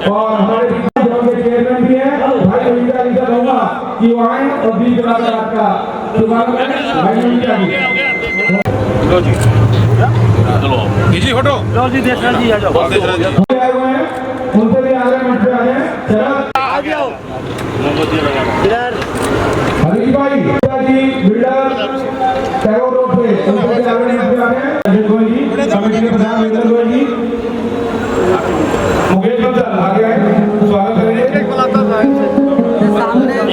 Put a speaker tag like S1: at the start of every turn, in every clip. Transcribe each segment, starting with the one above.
S1: और हमारे चेयरमैन भी हैं भाई रविंद्र कहूँगा कि वो आए और बीच आपका शुभारंभ भाई
S2: जी फोटो लो जी देशराज जी आ जाओ
S1: उनसे भी आ रहे मंच पे आ रहे हैं चलो
S2: आ जाओ इधर
S1: हरी भाई जी बिल्डर टैगोर रोड पे उनसे भी आ रहे मंच पे आ रहे हैं अजय गोयल जी कमेटी के प्रधान वीरेंद्र गोयल जी मुकेश बंसल आगे आए स्वागत करेंगे
S2: एक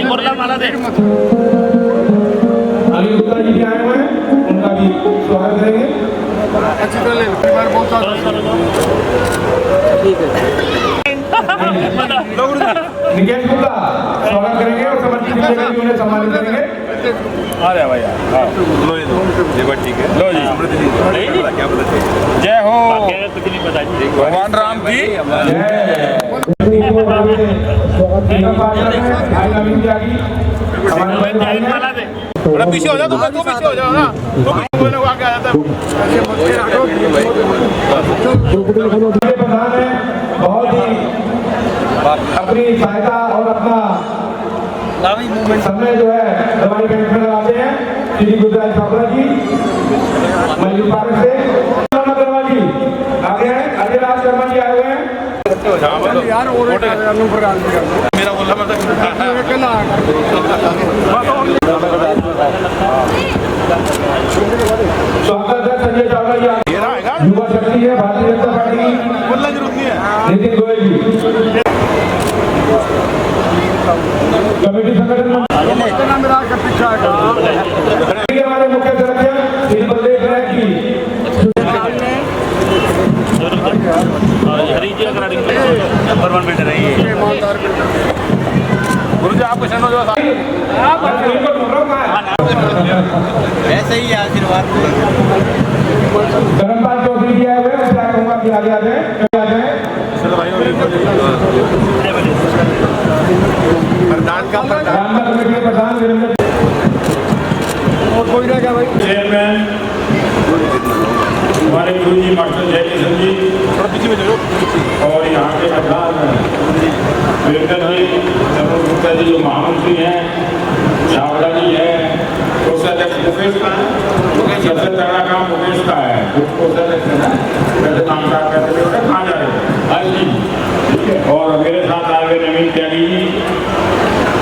S2: मुरला माला दे
S1: अली गुप्ता जी भी आए हुए हैं उनका भी स्वागत करेंगे
S2: अच्छी तरह ले बहुत सारा ठीक है
S1: निकेश गुप्ता स्वागत करेंगे और समर्पित उन्हें सम्मानित करेंगे
S2: आ रहा भाई लो ये दो ठीक है लो जी क्या पता जय हो कुछ नहीं पता भगवान राम की थोड़ा पीछे हो जाओ तो पीछे हो जाओ ना तो पीछे आगे आ जाता
S1: प्रधान है बहुत ही अपनी सहायता और अपना समय जो है हमारे बैंक में लगाते हैं श्री गुजरात छात्रा जी मल्ली पार्क से शर्मा जी आगे हैं अजय राज शर्मा जी आए हुए हैं
S2: यार मेरा बोला
S1: स्वागत है संजय चावला जी युवा शक्ति है भारतीय जनता पार्टी की
S2: बोलना जरूरत नहीं है
S1: नितिन गोयल जी कमेटी संगठन हमारे मुख्य सदस्य श्री बलदेव राय जी
S2: नंबर 1 बिल्डर है ये गुरु जी आपको शनो जो वैसे ही आशीर्वाद
S1: धर्मपाल चौधरी जी आए हुए हैं मैं कहूँगा कि आगे आ जाए
S2: प्रधान का
S1: कमेटी के प्रधान वीरेंद्र
S2: और कोई रह गया भाई
S1: चेयरमैन हमारे गुरु जी मास्टर जयकिशन जी और यहाँ के प्रधान वीरेंद्र जी चंद्र गुप्ता जी जो महामंत्री हैं चावला जी है कोषाध्यक्ष मुकेश का सबसे तगड़ा काम मुकेश का है कोषाध्यक्ष है ना कैसे काम करते थे कहाँ जा रहे हैं जी और मेरे साथ आए हुए नवीन त्यागी जी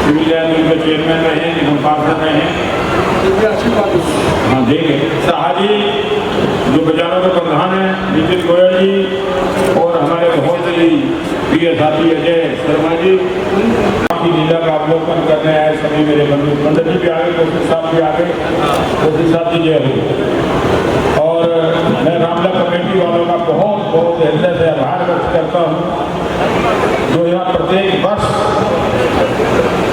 S1: सिविल लाइन के चेयरमैन रहे हैं निगम पार्षद रहे हैं हाँ देंगे शाह जी जो बाजारों के प्रधान हैं नितिन गोयल जी और हमारे बहुत ही प्रिय साथी अजय शर्मा जी की लीला का अवलोकन करने आए सभी मेरे बंधु पंडित जी भी आगे कौशिक साहब भी आगे कौशिक साहब जी जय हो और मैं रामला कमेटी वालों का बहुत बहुत हृदय से आभार व्यक्त करता हूँ जो यहाँ प्रत्येक वर्ष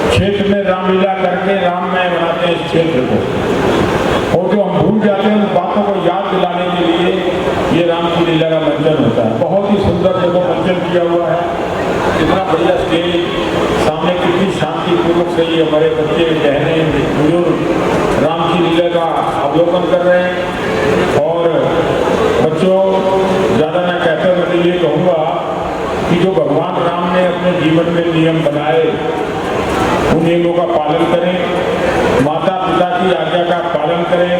S1: क्षेत्र में रामलीला करके राममय बनाते हैं इस क्षेत्र को और जो हम भूल जाते हैं उन बातों को याद दिलाने के लिए ये राम की लीला का मंचन होता है बहुत ही सुंदर देखो मंचन किया हुआ है कितना बढ़िया स्टेज सामने कितनी शांतिपूर्वक से ये हमारे बच्चे बहने बुजुर्ग राम की लीला का अवलोकन कर रहे हैं और बच्चों ज़्यादा मैं कहते हुए मैं ये कहूँगा कि जो भगवान राम ने अपने जीवन में नियम बनाए उन नियमों का पालन करें माता पिता की आज्ञा का पालन करें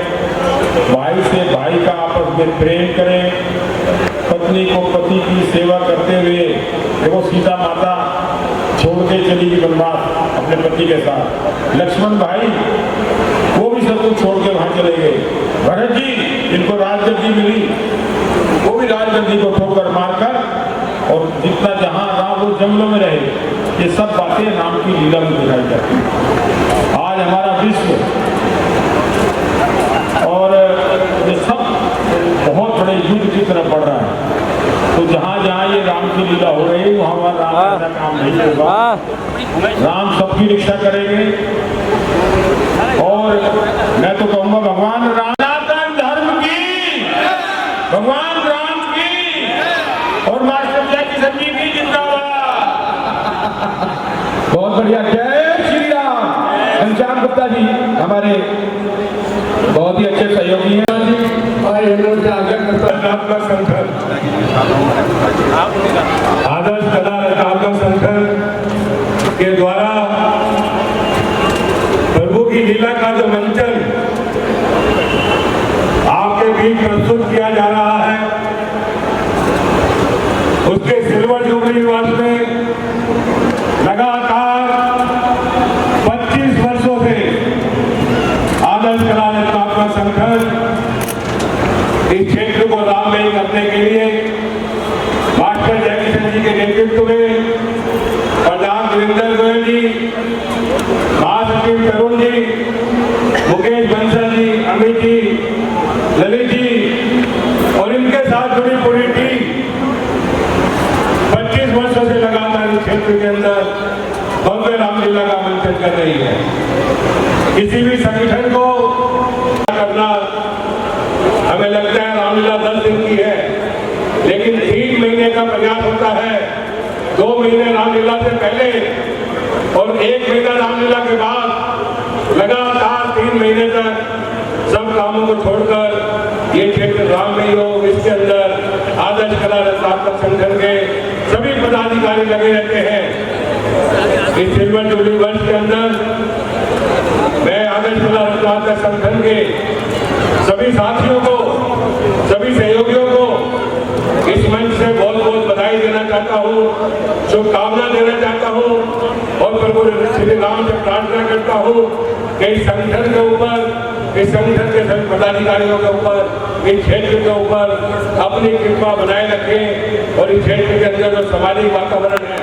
S1: भाई से भाई का आपस में प्रेम करें पत्नी को पति की सेवा करते हुए देखो सीता माता छोड़ के चली गई वनवास अपने पति के साथ लक्ष्मण भाई वो भी सब कुछ छोड़ के वहां चले गए भरत जी जिनको राजगद्दी मिली वो भी राजगद्दी को ठोकर मारकर और जितना जहां राम वो जंगलों में रहे ये सब बातें राम की लीला में दिखाई जाती है आज हमारा विश्व और ये सब बहुत बड़े युद्ध की तरफ बढ़ रहा है तो जहाँ जहाँ ये राम की लीला हो रही है वहाँ राम का काम नहीं होगा राम सबकी रक्षा करेंगे और मैं तो कहूँगा भगवान राम धर्म की भगवान राम की और मास्टर जयकिशन जी भी जिंदाबाद बढ़िया, जय श्री राम। घनश्याम गुप्ता जी हमारे बहुत ही अच्छे सहयोगी हैं और इन्होंने से आगे रचनात्मक संगठन आदर्श कला रचनात्मक संगठन के द्वारा प्रभु की लीला का जो मंचन आपके बीच प्रस्तुत किया जा रहा है, उसके सिल्वर जुबली वर्ष में लगातार 25 वर्षों से आदर्श कला रचनात्मक संगठन इस क्षेत्र को राममय करने के लिए मास्टर जयकिशन जी के नेतृत्व में प्रधान वीरेंद्र गोयल जी, महासचिव तरुण जी, मुकेश बंसल जी, अमित जी, ललित जी और इनके साथ जुड़ी पूरी टीम 25 वर्षों से लगातार इस क्षेत्र के अंदर भव्य रामलीला का मंचन कर रही है। किसी भी संगठन को करना, हमें लगता है रामलीला 10 दिन की है, लेकिन 3 महीने का प्रयास होता है। 2 महीने रामलीला से पहले और 1 महीना रामलीला के बाद लगातार 3 महीने तक सब कामों को छोड़कर ये क्षेत्र राममय हो, इसके अंदर आदर्श कला रचनात्मक संगठन के सभी पदाधिकारी लगे रहते हैं। इस सिल्वर जुबली वर्ष के अंदर मैं आदर्श कला रचनात्मक संगठन के सभी साथियों को, सभी सहयोगियों को इस मंच से बहुत बहुत बधाई देना चाहता हूँ, शुभकामना देना चाहता हूँ और प्रभु श्री राम से प्रार्थना करता हूँ कि इस संगठन के ऊपर, इस संगठन के सभी पदाधिकारियों के ऊपर, इस क्षेत्र के ऊपर अपनी कृपा बनाए रखें और इस क्षेत्र के अंदर जो सामाजिक वातावरण है,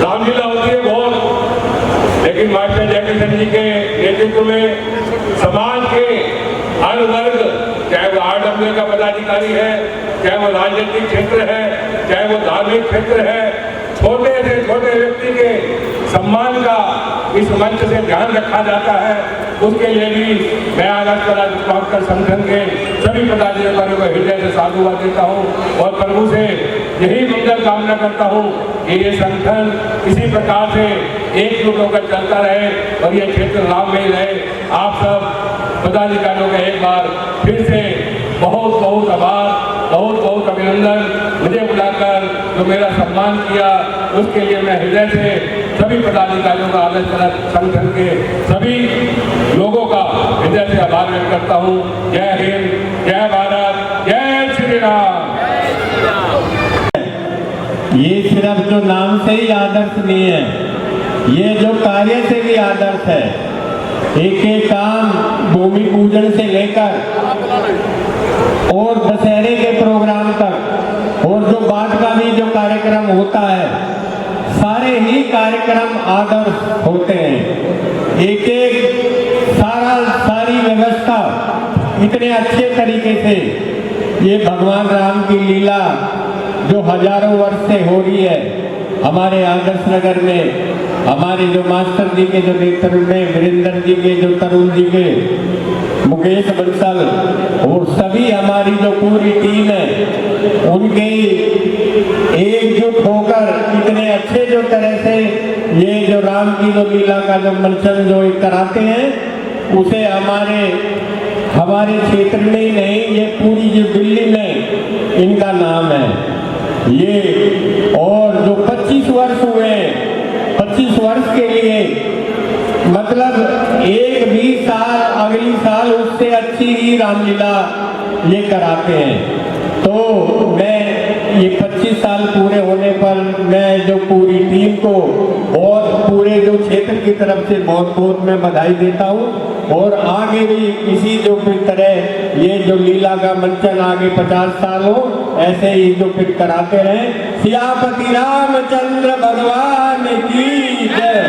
S1: रामलीला होती है बहुत, लेकिन मास्टर जयकिशन जी के नेतृत्व में समाज के हर वर्ग, चाहे वो RWA का पदाधिकारी है, चाहे वो राजनीतिक क्षेत्र है, चाहे वो धार्मिक क्षेत्र है, छोटे से छोटे व्यक्ति के सम्मान का इस मंच से ध्यान रखा जाता है। उसके लिए भी मैं आदर्श कला रचनात्मक संगठन के सभी पदाधिकारियों को हृदय से साधुवाद देता हूँ और प्रभु से यही मंगल कामना करता हूँ कि ये संगठन इसी प्रकार से एकजुट होकर चलता रहे और ये क्षेत्र राममय रहे। आप सब पदाधिकारियों का एक बार फिर से बहुत बहुत आभार, बहुत बहुत अभिनंदन। मुझे बुलाकर जो मेरा सम्मान किया उसके लिए मैं हृदय से सभी पदाधिकारियों का, आदर्श कला संगठन के सभी लोगों का हृदय से आभार व्यक्त करता हूँ। जय हिंद, जय भारत, जय श्री राम।
S3: ये सिर्फ जो नाम से ही आदर्श नहीं है, ये जो कार्य से भी आदर्श है। एक एक काम भूमि पूजन से लेकर और दशहरे के प्रोग्राम तक और जो बाद का भी जो कार्यक्रम होता है, सारे ही कार्यक्रम आदर्श होते हैं। एक एक सारी व्यवस्था इतने अच्छे तरीके से ये भगवान राम की लीला जो हजारों वर्ष से हो रही है हमारे आदर्श नगर में, हमारे जो मास्टर जी के जो नेतृत्व में, वीरेंद्र जी के, जो तरुण जी के, मुकेश बंसल और सभी हमारी जो पूरी टीम है, उनके एकजुट होकर इतने अच्छे जो तरह से ये जो राम की जो लीला का जो मंचन जो कराते हैं, उसे हमारे क्षेत्र में ही नहीं, ये पूरी जो दिल्ली में इनका नाम है ये। और जो 25 वर्ष हुए, 25 वर्ष के लिए मतलब एक भी साल, अगली साल उससे अच्छी ही रामलीला ये कराते हैं। तो मैं ये 25 साल पूरे होने पर मैं जो पूरी टीम को और पूरे जो क्षेत्र की तरफ से बहुत बहुत मैं बधाई देता हूँ और आगे भी इसी जो फिर तरह ये जो लीला का मंचन आगे 50 साल हो, ऐसे ही जो फिर कराते रहें। सियापति रामचंद्र भगवान की जय।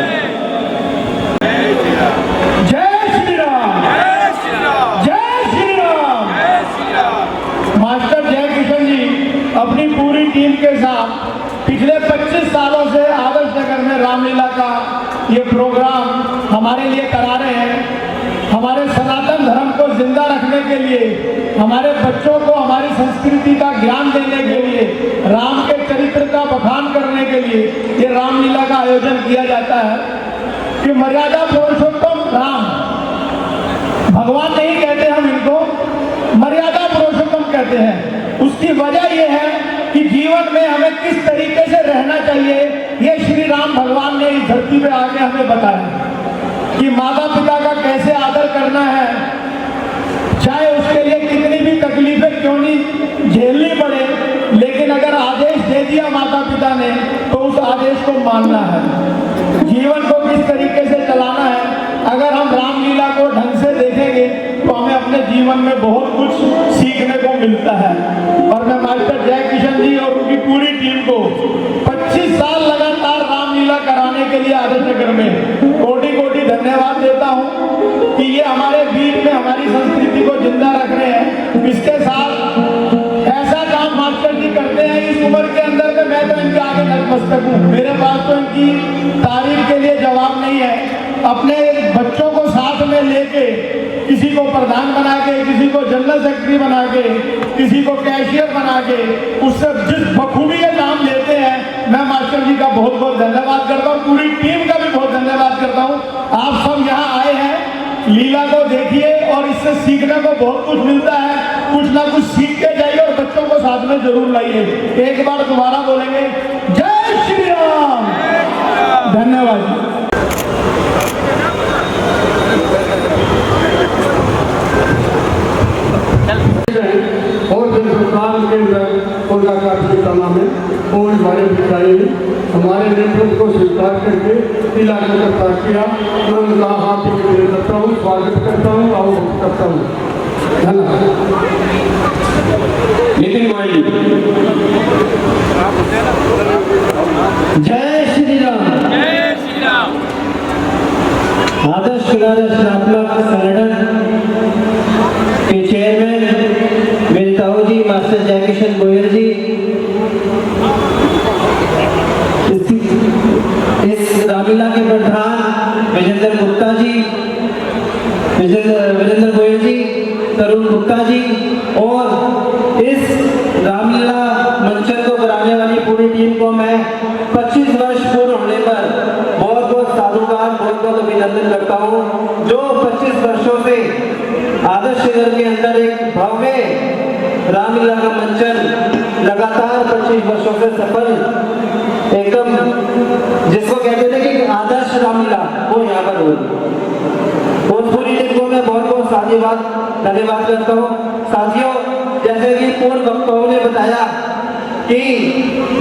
S1: जय श्री राम, जय श्री राम, जय श्री राम, जय श्री राम। मास्टर जयकिशन जी अपनी पूरी टीम के साथ पिछले 25 सालों से आदर्श नगर में रामलीला का ये प्रोग्राम हमारे लिए करा रहे हैं। हमारे सनातन धर्म को जिंदा रखने के लिए, हमारे बच्चों को हमारी संस्कृति का ज्ञान देने के लिए, राम के चरित्र का बखान करने के लिए ये राम
S4: रामलीला का आयोजन किया जाता है कि मर्यादा पुरुषोत्तम राम, भगवान नहीं कहते हम इनको, मर्यादा पुरुषोत्तम कहते हैं। उसकी वजह यह है कि जीवन में हमें किस तरीके से रहना चाहिए, ये श्री राम भगवान ने इस धरती पे आके हमें बताया कि माता पिता का कैसे आदर करना है, चाहे उसके लिए कितनी भी तकलीफें क्यों नहीं झेलनी पड़े, लेकिन अगर आदेश दे दिया माता पिता ने तो उस आदेश को मानना है। जीवन को किस तरीके से चलाना है, अगर हम रामलीला को ढंग से देखेंगे तो हमें अपने जीवन में बहुत कुछ सीखने को मिलता है। और मैं मास्टर जय किशन जी और उनकी पूरी टीम को 25 साल लगातार रामलीला कराने के लिए आदर्श नगर में कोटि कोटि धन्यवाद देता हूँ कि ये हमारे बीच में हमारी संस्कृति को जिंदा रख रहे हैं। इसके साथ ऐसा काम मास्टर जी करते हैं इस उम्र के अंदर में, मैं तो इनके आगे नतमस्तक हूँ। मेरे पास तो इनकी तारीफ के लिए जवाब नहीं है। अपने बच्चों को साथ में लेके किसी को प्रधान बना के, किसी को जनरल सेक्रेटरी बना के, किसी को कैशियर बना के, उससे जिस बखूबी ये काम लेते हैं, मैं मास्टर जी का बहुत बहुत धन्यवाद करता हूँ, पूरी टीम का भी बहुत धन्यवाद करता हूँ। आप सब यहाँ आए हैं, लीला को देखिए और इससे सीखने को बहुत कुछ मिलता है। कुछ ना कुछ सीख के जाइए और बच्चों को साथ में जरूर लाइए। एक बार दोबारा बोलेंगे जय श्री राम। धन्यवाद।
S5: और हिंदुस्तान के अंदर कोलकाता के तमाम में और बड़े भिखारी हमारे नेतृत्व को स्वीकार करके तिला को दफ्तार किया। मैं उनका हाथ करता हूँ, स्वागत करता हूँ और करता हूँ। धन्यवाद।
S3: नितिन गोयल जी।
S6: जय श्री राम।
S2: जय श्री राम।
S6: आदर्श रामलीला संगठन के चेयरमैन मेरे ताऊ जी मास्टर जय किशन गोयल जी, इस रामलीला के प्रधान विजेंद्र गुप्ता जी, विजेंद्र गोयल जी, तरुण गुप्ता जी और इस रामलीला मंचन को कराने वाली पूरी टीम को मैं 25 वर्ष पूर्ण होने पर बहुत बहुत साधुवाद, बहुत बहुत अभिनंदन करता हूँ। जो 25 वर्षों से आदर्श नगर के अंदर एक भव्य रामलीला का मंचन लगातार 25 वर्षों से सफल, एकदम जिसको कहते थे कि आदर्श रामलीला, वो यहाँ पर हुई। उस पूरी टीम को मैं बहुत बहुत धन्यवाद करता हूँ। साथियों, जैसे कि पूर्व वक्ताओं ने बताया कि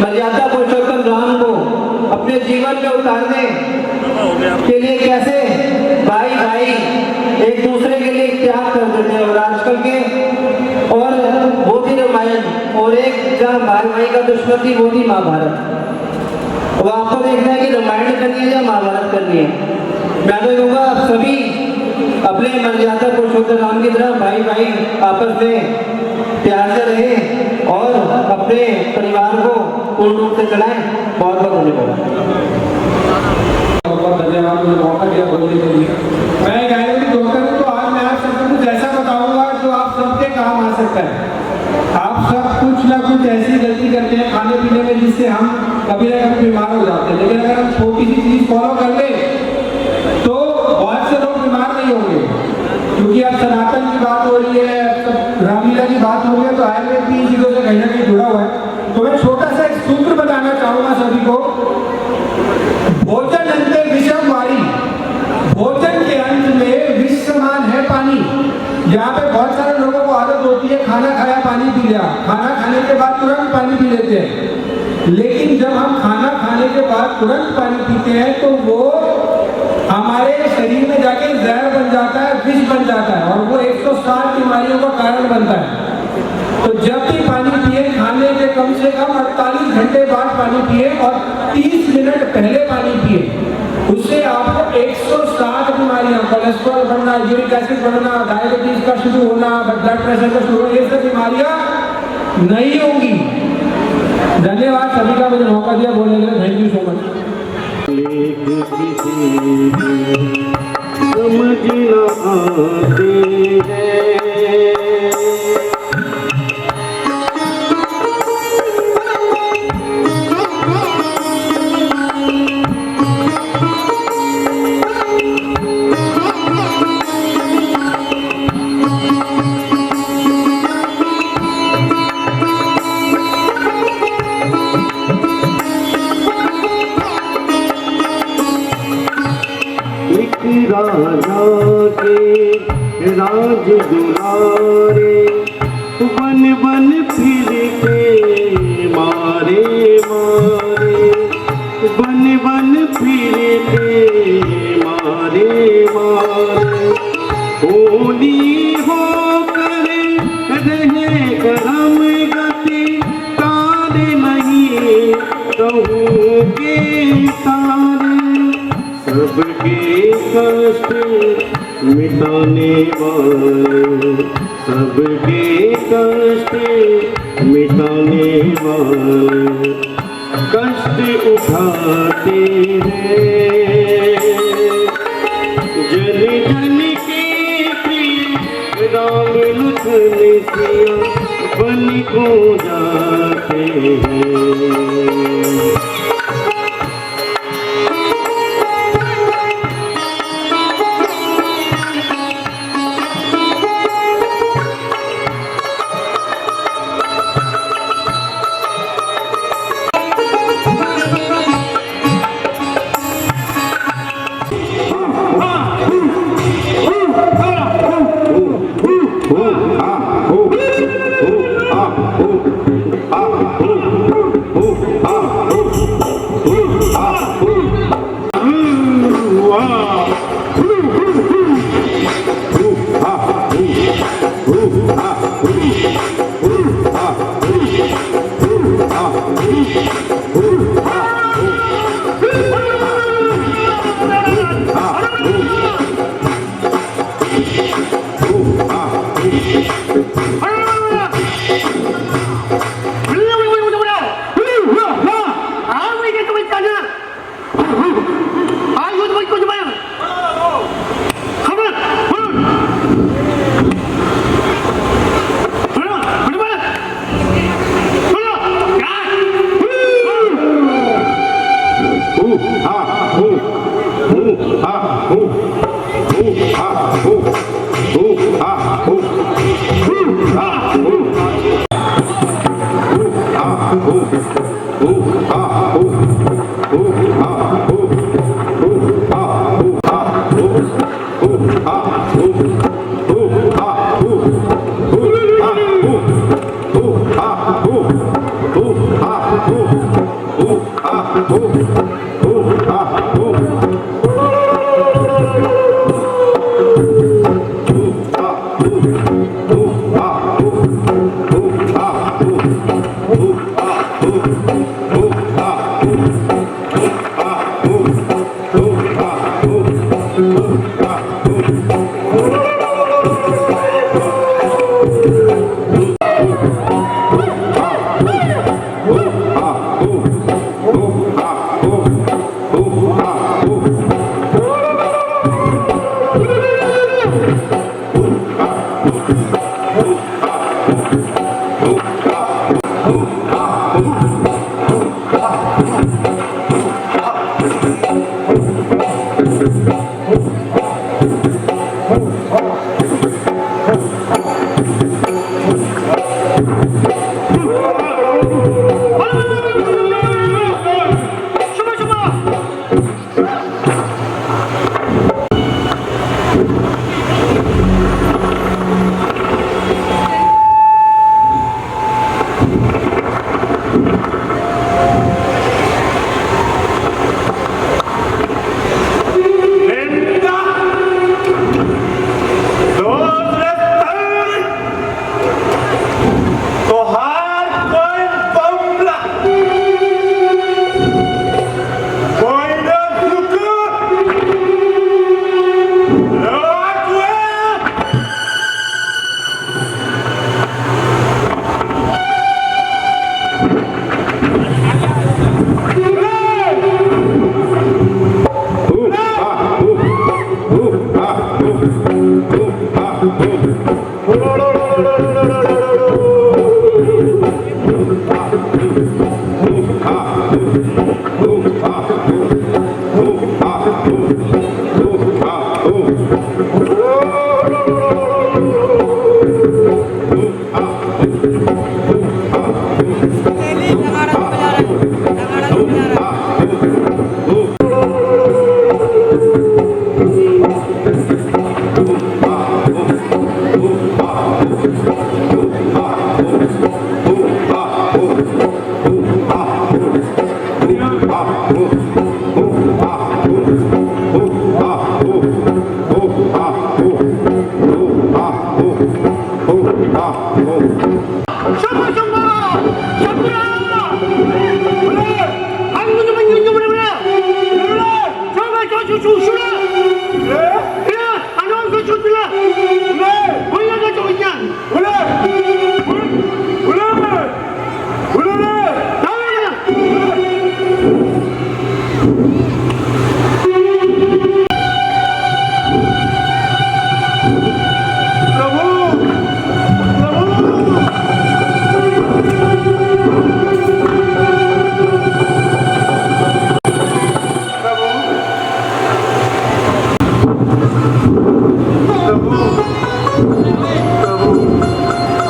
S6: मर्यादा पुरुषोत्तम राम को अपने जीवन में उतारने के लिए कैसे भाई भाई एक दूसरे के लिए त्याग कर देते हैं। और आजकल के और वो थी रामायण, और एक जहाँ भाई भाई का दुश्मन थी वो थी महाभारत। अब आपको देखना है कि रामायण करनी है या महाभारत करनी है। मैं तो कहूँगा आप सभी अपने मर्यादा पुरुषोत्तम राम की तरह भाई भाई आपस में प्यार से रहें और अपने परिवार को पूर्ण रूप से चलाएं। बहुत बहुत धन्यवाद।
S5: धन्यवाद, मुझे मौका दिया बोलने के लिए। मैं गायत्री डॉक्टर हूँ, तो आज मैं आप सबको कुछ ऐसा बताऊंगा जो आप सबके काम आ सकता है। आप सब कुछ ना कुछ ऐसी गलती करते हैं खाने पीने में जिससे हम कभी ना कभी बीमार हो जाते हैं, लेकिन अगर हम छोटी सी चीज फॉलो कर ले तो बहुत से लोग बीमार नहीं होंगे। क्योंकि अब सनातन की बात हो रही है, रामलीला की बात हो रही है, तो आयुर्वेद भी इन चीजों से कहीं ना कहीं जुड़ा हुआ है। तो मैं छोटा सा एक सूत्र बताना चाहूंगा सभी को। भोजन अंते विषम वारी, भोजन के अंत में विष समान है पानी। यहाँ पे बहुत सारे लोगों को आदत होती है खाना खाया पानी पी लिया, खाना खाने के बाद तुरंत पानी पी लेते हैं। लेकिन जब हम खाना खाने के बाद तुरंत पानी पीते हैं तो वो हमारे शरीर में जाके जहर बन जाता है, विष बन जाता है, और वो 160 बीमारियों का कारण बनता है। तो जब भी पानी पिए, खाने के कम से कम 48 घंटे बाद पानी पिए और 30 मिनट पहले पानी पिए। उससे आपको 160 बीमारियां, कोलेस्ट्रॉल बढ़ना, यूरिक एसिड बढ़ना, डायबिटीज का शुरू होना, ब्लड प्रेशर का शुरू होना, ये सब बीमारियां नहीं होंगी। धन्यवाद सभी का मुझे मौका दिया बोलने के लिए। Thank you so much.
S3: समझना आती है
S7: राजा के राज दुलारे, बन बन फिर के मारे मारे, बन बन फिर के मारे मारे। होली हो करे रहे करम गति, तारे नहीं कहूँ के तारे। सबके कष्ट मिटाने वाले, सबके कष्ट मिटाने वाले, कष्ट उठाते हैं जन जन के प्रिय राम लखन सिया, बन को जाते हैं।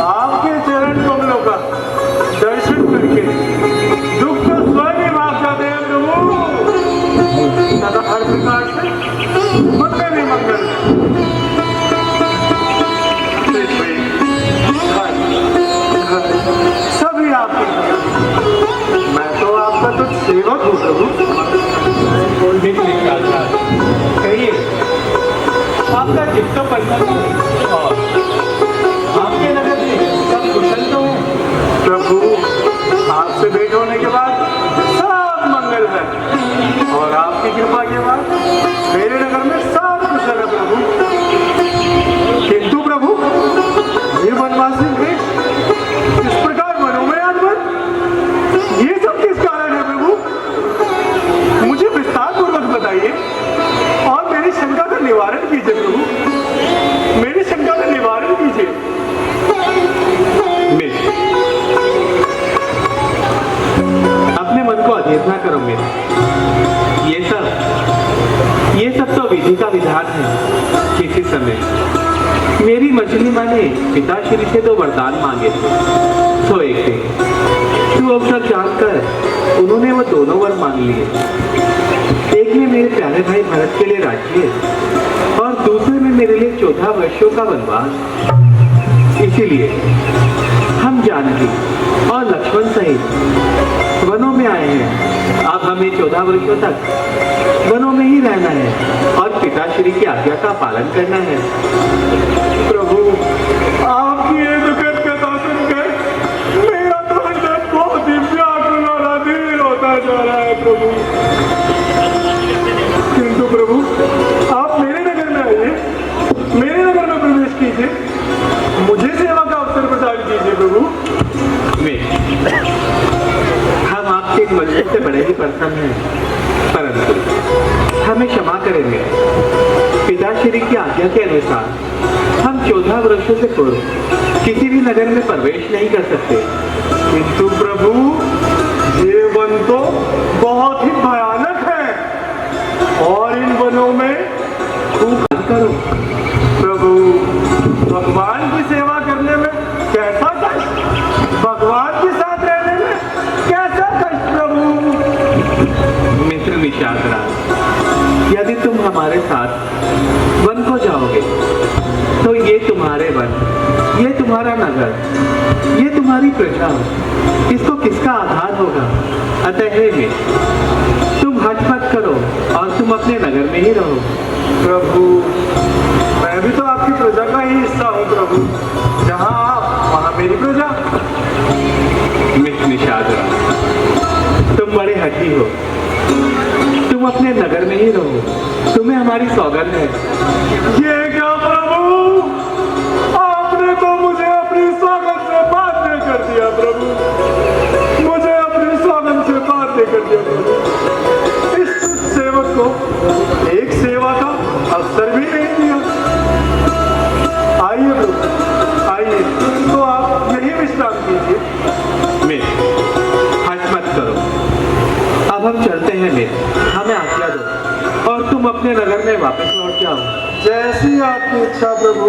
S7: आपके चरण कमलों का दर्शन करके दुख तो स्वयं ही भाग जाते हैं प्रभु। तथा हर प्रकार से मंगल ही मंगल। सभी आपके, मैं तो आपका तो सेवक हूँ प्रभु।
S3: कहिए आपका चित्त परिवर्तन और आपके नगर में सब कुशल तो है।
S7: प्रभु आपसे भेंट होने के बाद सब मंगल है और आपकी कृपा के बाद मेरे नगर में सब कुशल है प्रभु। किंतु प्रभु ये वनवासी भेष इस प्रकार वनों में आगमन, ये सब किस कारण है प्रभु? मुझे विस्तार पूर्वक बताइए और मेरी शंका का निवारण कीजिए प्रभु, मेरी शंका का निवारण कीजिए। अपने मन को अधीर ना करो मेरे, ये सब तो विधि का विधान है। किसी समय मेरी मछली माँ ने पिताश्री से 2 वरदान मांगे थे, तो एक थे तू अवसर जानकर उन्होंने वो दोनों वर मांग लिए। एक में मेरे प्यारे भाई भरत के लिए राज्य और दूसरे में मेरे लिए 14 वर्षों का वनवास। इसीलिए हम जानकी और लक्ष्मण सहित वनों में आए हैं। अब हमें 14 वर्षों तक वनों में ही रहना है और पिताश्री की आज्ञा का पालन करना है। प्रभु आपकी ये दुखद कथा सुनकर मेरा तो हृदय बहुत ही व्याकुल और अधीर होता जा रहा है प्रभु। किंतु प्रभु आप मेरे नगर में आइए, मेरे नगर में प्रवेश कीजिए, मुझे सेवा का अवसर प्रदान कीजिए प्रभु। हम आपके मर्जी से बड़े ही प्रसन्न हैं, परंतु हमें क्षमा करेंगे। पिताश्री की आज्ञा के अनुसार हम 14 वर्षों से पूर्व किसी भी नगर में प्रवेश नहीं कर सकते। किंतु प्रभु ये वन तो बहुत ही भयानक है और इन वनों में खूब करो प्रभु। भगवान की सेवा करने में कैसा कष्ट, भगवान के साथ रहने में कैसा कष्ट प्रभु। मित्र निषादराज, यदि तुम हमारे साथ वन को जाओगे तो ये तुम्हारे वन, ये तुम्हारा नगर, ये तुम्हारी प्रजा, इसको किसका आधार होगा? अतः हे मित्र, तुम हट मत करो और तुम अपने नगर में ही रहो। प्रभु मैं भी तो आपकी प्रजा का ही हिस्सा हूँ प्रभु, जहाँ आप वहाँ मेरी प्रजा। मित्र निषादराज, तुम बड़े हठी हो, तुम अपने नगर में ही रहो, तुम्हें हमारी सौगंध है। ये क्या प्रभु, आपने तो मुझे अपनी सौगंध से बाध्य कर दिया प्रभु, मुझे अपनी सौगंध से बाध्य कर दिया प्रभु। इस सेवक को एक सेवा का अवसर भी नहीं दिया। आइए प्रभु आइए, तो आप यही विश्राम कीजिए। हट मत करो, अब हम चलते हैं मित्र, हमें आज्ञा दो और तुम अपने नगर में वापस लौट जाओ। जैसी आपकी इच्छा प्रभु,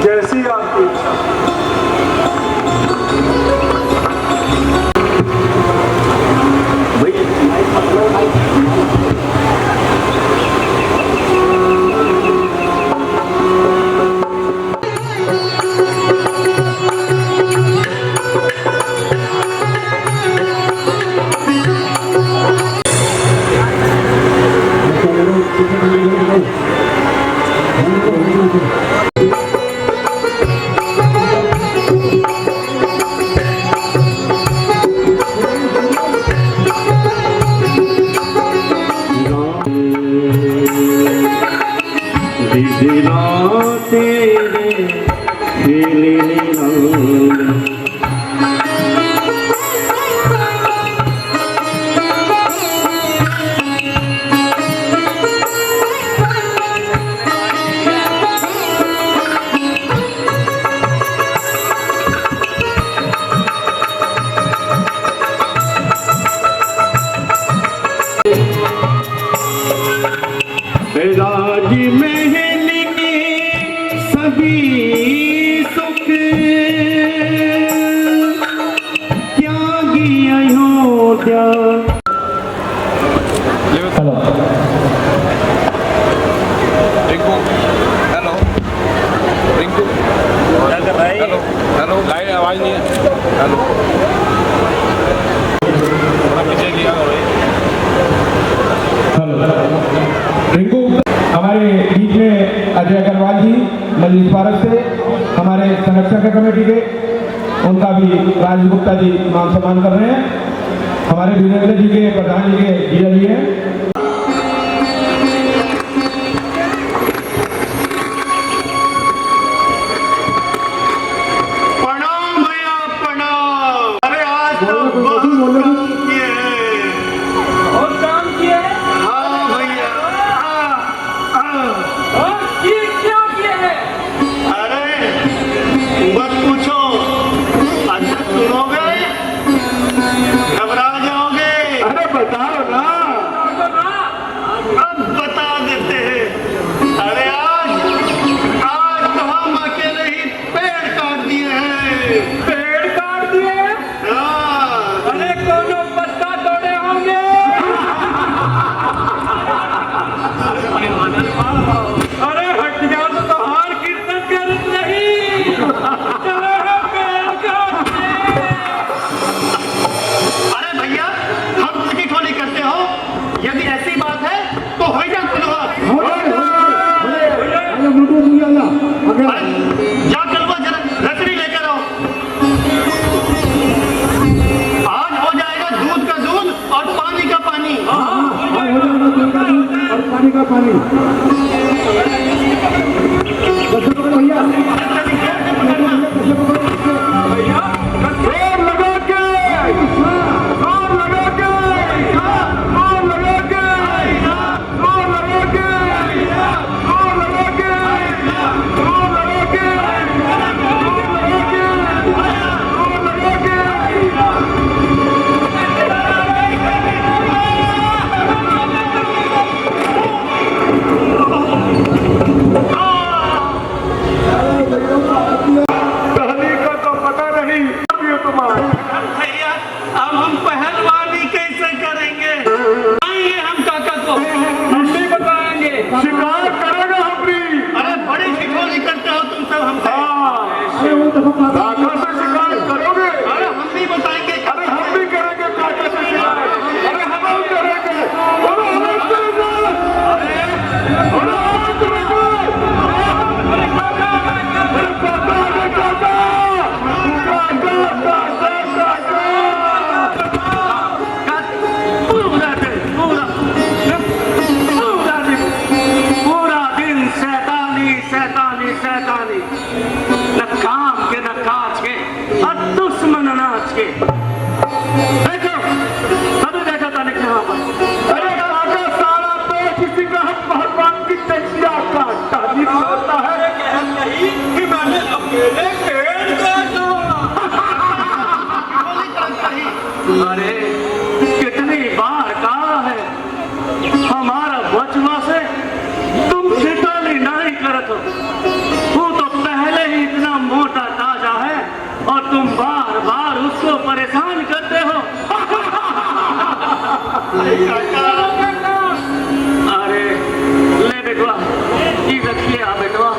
S7: जैसी आपकी इच्छा। तेरे खेले रंग राज महल के सभी सुख त्यागी Ayodhya.
S1: Hello
S2: Rinku hello Rinku hello hello line आवाज नहीं है हेलो थोड़ा पीछे लिया करो
S5: रिंकू हमारे बीच में अजय अग्रवाल जी मजलिस भारत से हमारे संरक्षण कमेटी के, उनका भी राज गुप्ता जी मान सम्मान कर रहे हैं। हमारे वीरेंद्र जी के प्रधान जी के जीजा जी हैं।
S7: प्रणाम भैया प्रणाम। अरे आज तो बहुत काम किए हैं।
S4: और काम किए
S7: हाँ भैया
S4: और ये क्या किए हैं?
S7: अरे मत पूछो, अच्छा सुनोगे घबरा जाओगे। अरे बताओ ना, अब बता देते हैं। अरे आज तो हम अकेले ही पेड़ काट दिए हैं।
S4: पेड़ काट दिए?
S7: हाँ।
S4: अरे कोनो पत्ता तोड़े होंगे। अरे हट जाओ तो तुम्हार कीर्तन करत नहीं। चलो हम पेड़ काटते।
S7: अरे भैया हम उसकी खोली करते हो, यदि ऐसी बात है तो हो जा जा कलवा जरा रसरी लेकर आओ। आज हो जाएगा दूध का दूध और पानी का पानी।
S5: और पानी का पानी
S7: भैया अब हम पहलवानी कैसे करेंगे? आइए हम काका को
S4: हम भी बताएंगे।
S7: शिकार करेगा हम भी। अरे बड़ी ठिठोली करते हो तुम सब हमसे। काका से शिकार करोगे? अरे हम भी बताएंगे। अरे हम भी करेंगे काका से शिकार। अरे हम भी करेंगे। अरे हम करेंगे। अरे हम करेंगे। अरे काका अरे काका अरे काका पूरा दिन शैतानी शैतानी शैतानी, न काम के न काज के और दुश्मन नाच के। देखो तभी देखा था निकले वहां पर। अरे काका सारा तो किसी का हम भगवान की तैयार काटता नहीं होता है कि मैंने अकेले पेड़ काटा। अरे कितनी बार कहा है हमारा बचवा से तुम ठिठोली नहीं करत हो। वो तो पहले ही इतना मोटा ताजा है और तुम बार बार उसको परेशान करते हो। अरे ले बेटवा ये रखिए। आप बेटवा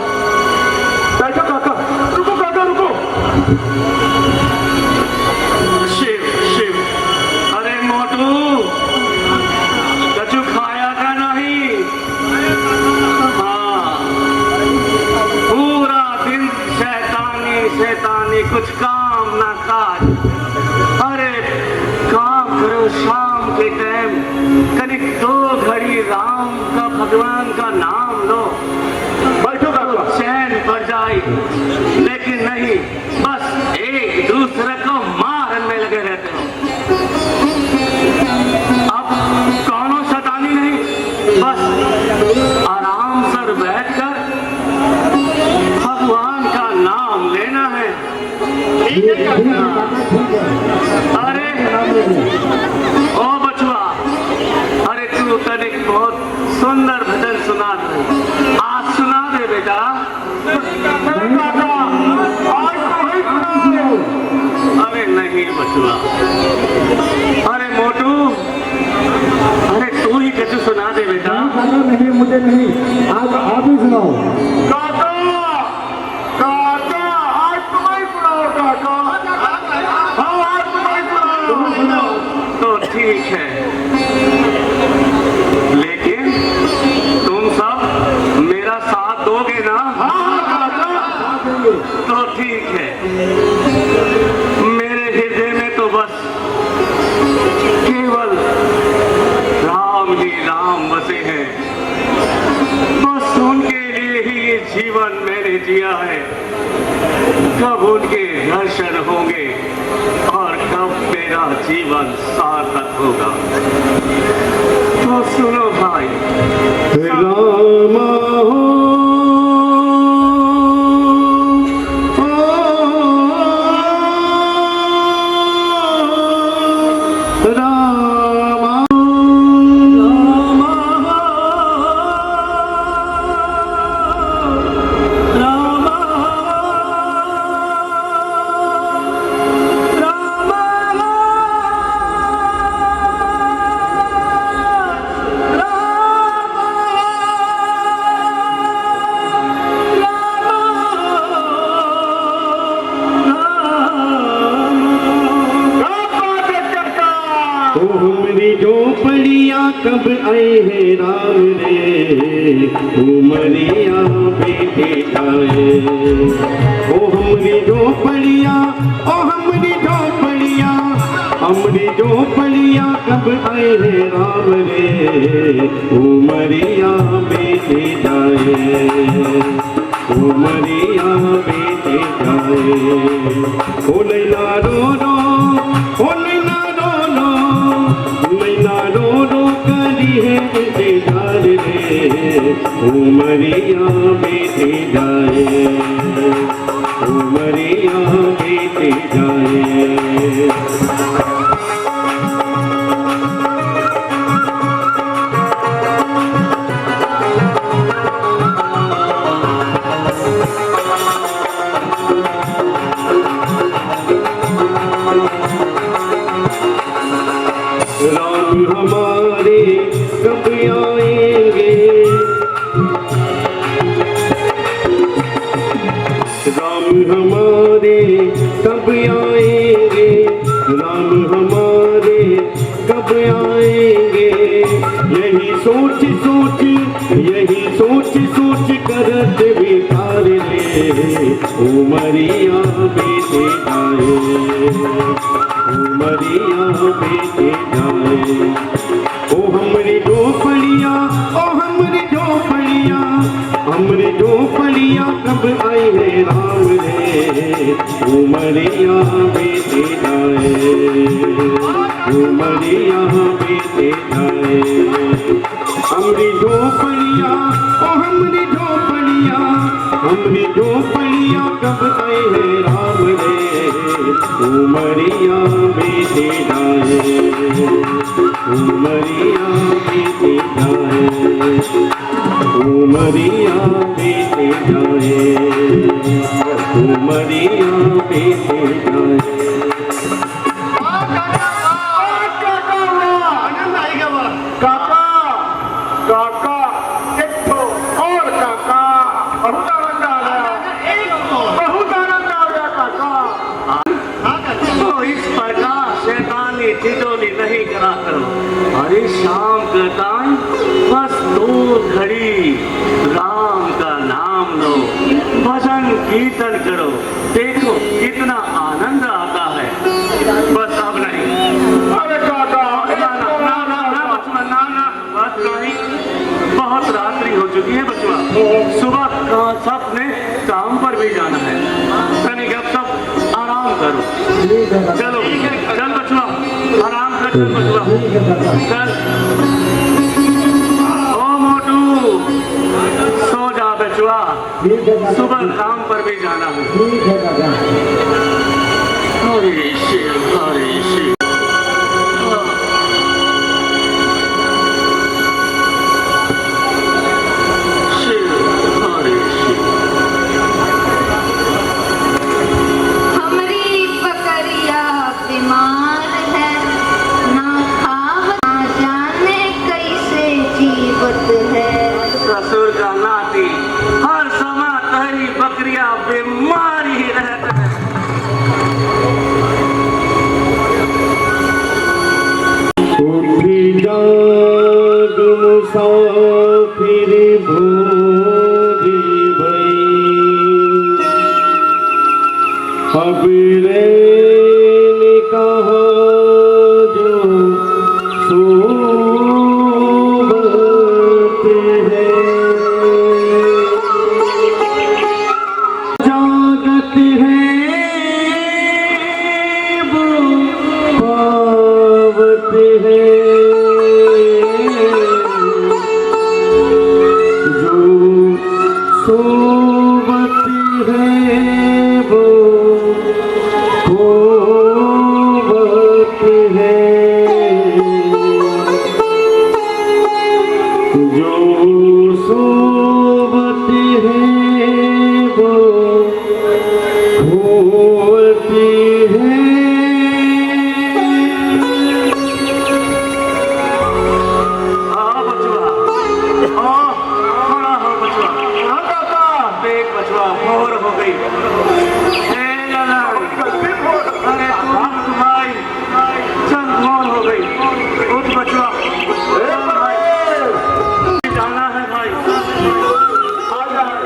S7: बैठो काका। रुको काका रुको। शिव शिव अरे मोटू कछु खाया का नहीं? हाँ पूरा दिन शैतानी शैतानी कुछ काम ना काज। अरे काम करो शाम के टाइम करीब 2 घड़ी राम का भगवान का नाम लो। बैठो काका। चैन लेकिन नहीं, बस एक दूसरे को मारने में लगे रहते हो। अब कौनो शैतानी नहीं, बस आराम से बैठकर भगवान का नाम लेना है। अरे ओ बचवा, अरे तू तनिक बहुत सुंदर भजन सुना दे, आज सुना दे बेटा। अरे नहीं बचवा, अरे मोटू, अरे तू ही कैसे सुना दे बेटा।
S5: नहीं, मुझे नहीं, आज आप ही सुनाओ।
S1: काका, काका, आज तुम्हें सुनाओ काका। हाँ, आज तुम्हें सुनाओ।
S7: तो ठीक है, लेकिन तुम सब मेरा साथ दोगे ना?
S1: हाँ काका,
S7: तो ठीक है। मेरे हृदय में तो बस केवल राम ही राम बसे हैं। बस उनके लिए ही ये जीवन मैंने जिया है। कब उनके दर्शन होंगे और कब मेरा जीवन सार्थक होगा। तो सुनो भाई,
S5: राम कब आए हैं राम रे, उमरिया बेटे आए। ओ हमरी झोपड़िया, ओ हमरी झोपड़िया, हमरी झोपड़िया कब आए हैं राम रे, उमरिया बेटे जाए, उमरिया बेटे जाए। ओ लैला रो रो, ओ लैला रो रो, लैला रो रो करी है इंतजार रे, उमरिया बेटे जाए, उमरिया बेटे जाए। राम हमारे कब आएंगे, राम हमारे कब आएंगे, राम हमारे कब आएंगे। यही सोच सोच, यही सोच सोच करत बेकार रे, उमरिया बेटे जाए, उमरिया बेटे जाए। ओ हमरी झोपड़िया, ओ हमरी झोपड़िया, हमरी झोपड़िया कब आई है राम रे, उमरिया बेटे जाए, उमरिया बेटे जाए। हमरी झोपड़िया, ओ हमरी झोपड़िया, हमरी झोपड़िया कब आई है राम रे, उमरिया बेटे जाए, उमरिया बेटे जाए, उमरिया बेटे जाए, उमरिया बेटे जाए।
S1: काका, काका, एक तो और काका, बहुत आनंद आ गया, बहुत आनंद आ गया काका।
S7: तो इस प्रकार शैतानी ठिठोली नहीं करा करो। अरे शाम का टाइम बस 2 घड़ी राम का नाम लो, भजन कीर्तन करो, देखो कितना आनंद आता है। बस अब नहीं।
S1: अरे काका,
S7: ना ना ना ना बचवा, ना ना बस नहीं, बहुत रात्रि हो चुकी है बचवा। सुबह सबने काम पर भी जाना है। तनिक अब सब आराम करो। चलो चल बचवा, आराम कर चल बचवा, चल। ओ मोटू सो जा बचवा, सुबह काम पर भी जाना है। हरे शिव हरे शिव। ससुर का नाती हर समय तहरी बकरिया बीमार ही रहते हैं।
S3: उठी जाग मुसाफिर भोरी भई, अब रे कहा जो सोबत है, जागत है वो पावत है, जो सोबत है वो खोबत है, जो सोबत है वो खोती है।
S7: हाँ बचवा, हाँ थोड़ा हो बचवा। हाँ काका, देख बचवा भोर हो गई। हे लाला, अरे तू भाई, चल भोर हो गई। उठ बचवा, जाना है भाई। आओ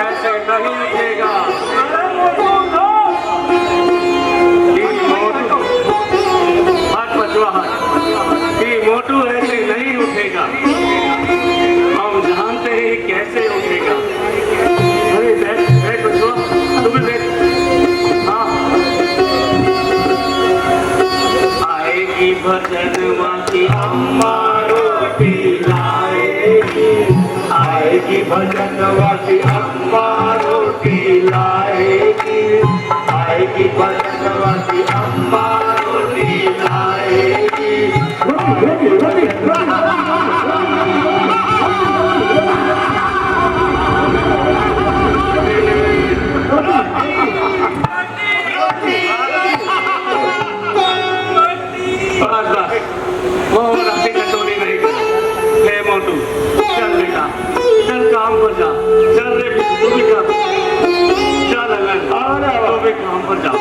S7: ऐसे नहीं उठेगा। हट बचवा हट, ये मोटू ऐसे नहीं उठेगा। हम जानते ही कैसे उठेगा। अरे बैठ बैठ बचवा, तू भी बैठ। हाँ आएगी भजनवा की अम्मा रोटी लाएगी, आएगी भजनवा की अम्मा रोटी लाएगी, आएगी भजनवा की अम्मा रोटी लाएगी। वो रास्ते का चोरी नहीं कर। हे मोटू चल बेटा, चल काम पर जा। चल रे तू भी कर, चल अगर तू भी काम पर जा।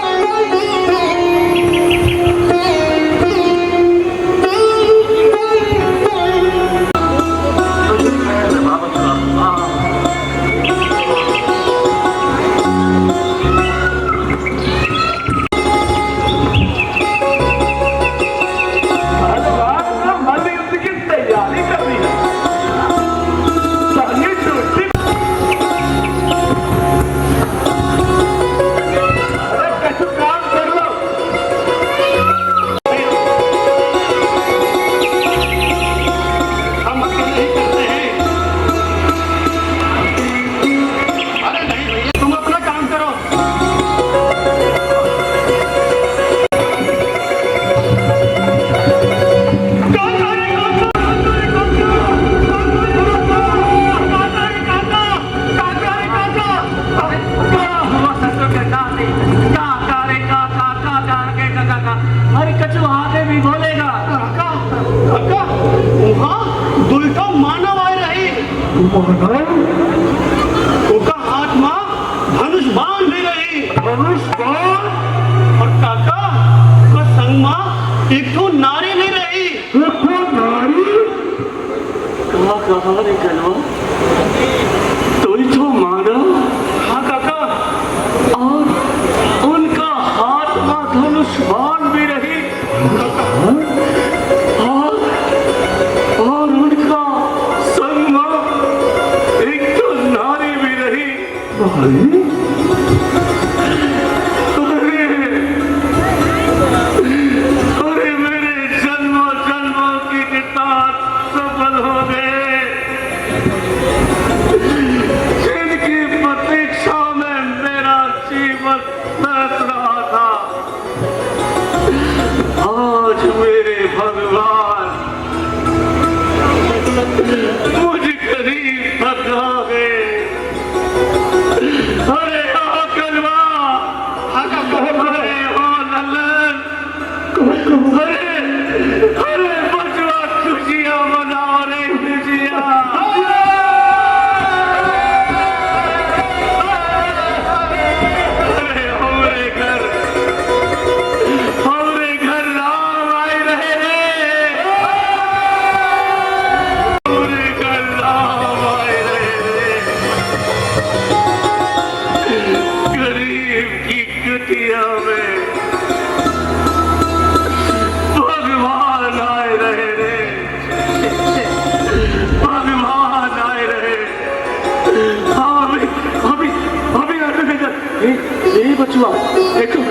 S8: उनका आत्मा धनुष बाण ले रही, धनुष बाण, और काका का संगमा एक तो नारी ले रही, एक तो नारी, कहा रे जनवा, तो ही तो मारा। हाँ काका, और उनका हाथ में धनुष बाण भी रही, और उनका संगमा एक तो नारी भी रही। अरे मेरे जन्मों जन्मों की किताब सफल हो गए, जिनकी प्रतीक्षा में मेरा जीवन बरस रहा था। आज मेरे भगवान मुझ करीब भगा गए। अरे हो कलवा, अरे हो लल्लन, अरे बचवा खुशियां मनाओ रे खुशियां। अरे हमारे घर राम आए रहे रे, हमारे घर राम आए रहे रे। गरीब की कुटिया में भगवान आए रहे रे, भगवान आए रहे। अभी बचुआ देखो,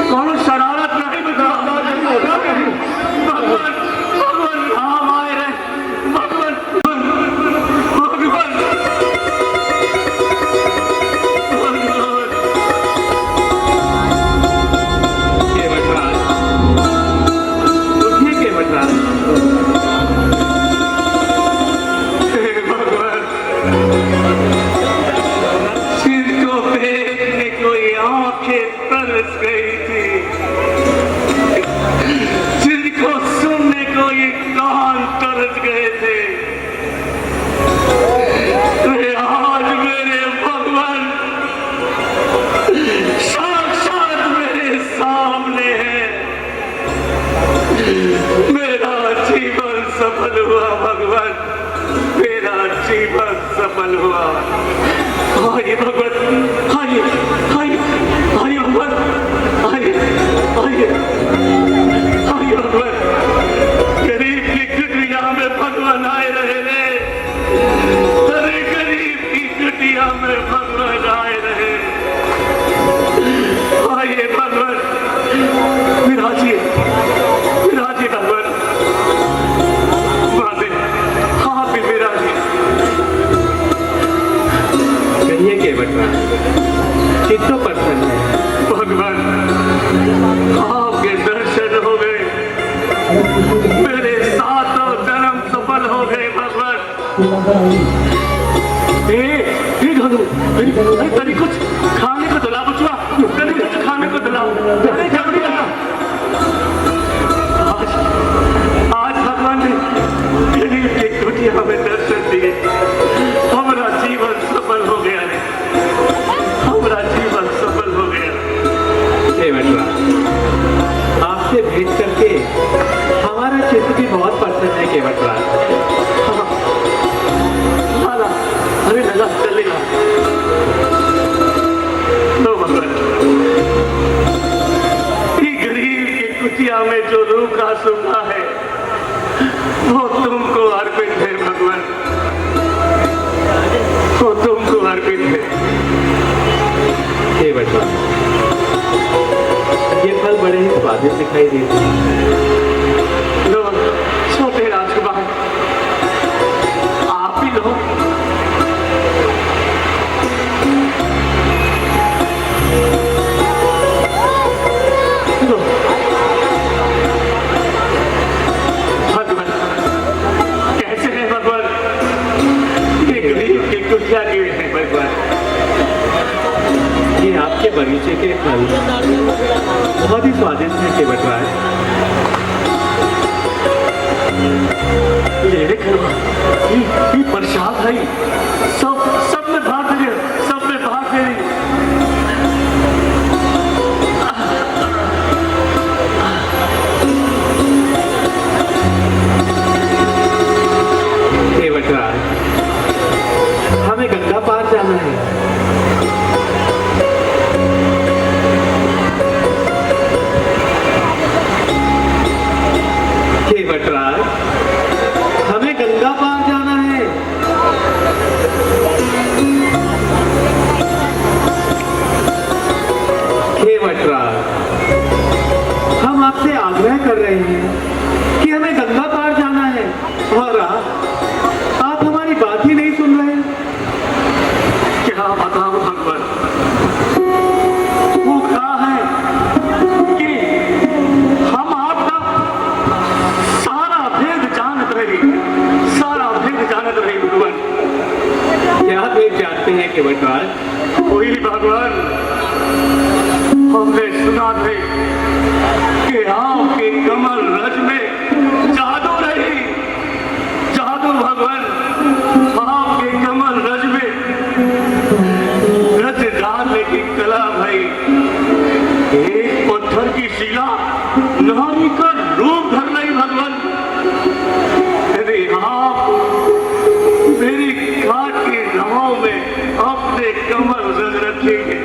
S8: कौन शरारत नहीं बता, भगवान भगवान राम आए रहे, भगवान भगवान तरस गई थी, जिनको सुनने को ये कान तरस गए थे, वे आज मेरे भगवान साक्षात मेरे सामने है। मेरा जीवन सफल हुआ भगवान, मेरा जीवन सफल हुआ। आइए भगवान, आइए आइए आइए भगवान, आइए आइए आइए भगवान। गरीब की कुटिया में भगवान आए रहे रे, अरे गरीब की कुटिया में भगवान आए रहे। आइए भगवान, विराजिए विराजिए भगवान, माते आप भी विराजिए। कहिए के बटवा चित्तो प्रसन्न है भगवान, आपके दर्शन हो गए, मेरे सातों जन्म सफल हो गए भगवान। तरी कुछ खाने को दिला बचवा, तरी कुछ खाने को दिलाओ, अरे जल्दी आ। आज भगवान ने गरीब की कुटिया में दर्शन दिए, हमारा जीवन सफल हो गया है, हमारा जीवन सफल हो गया। आपसे भेंट करके हमारा चित्त भी बहुत प्रसन्न है केवटराज। अरे लगा चलेगा लो भगवान, गरीब की कुटिया में जो रूखा सूखा है वो तुमको अर्पित है भगवान, वो तुमको अर्पित है। हे बच्चा, ये फल बड़े ही स्वादिष्ट दिखाई देते हैं। लो छोटे राजकुमार, आप ही लो। भगवान कैसे है भगवान, ये गरीब की कुटिया के हैं भगवान, ये आपके बगीचे के फल बहुत ही स्वादिष्ट है केवटराज। ये प्रसाद है
S7: केवटराज।
S8: कोई भगवान, हमने सुना थे कि आपके कमल रज में जादू रही। जादू भगवान, आपके कमल रज में रच डालने की कला भाई। एक पत्थर की शिला नारी का रूप धर रही भगवान। यदि आप मेरी घाट की रवाओं में अपने कमल रज रखेंगे,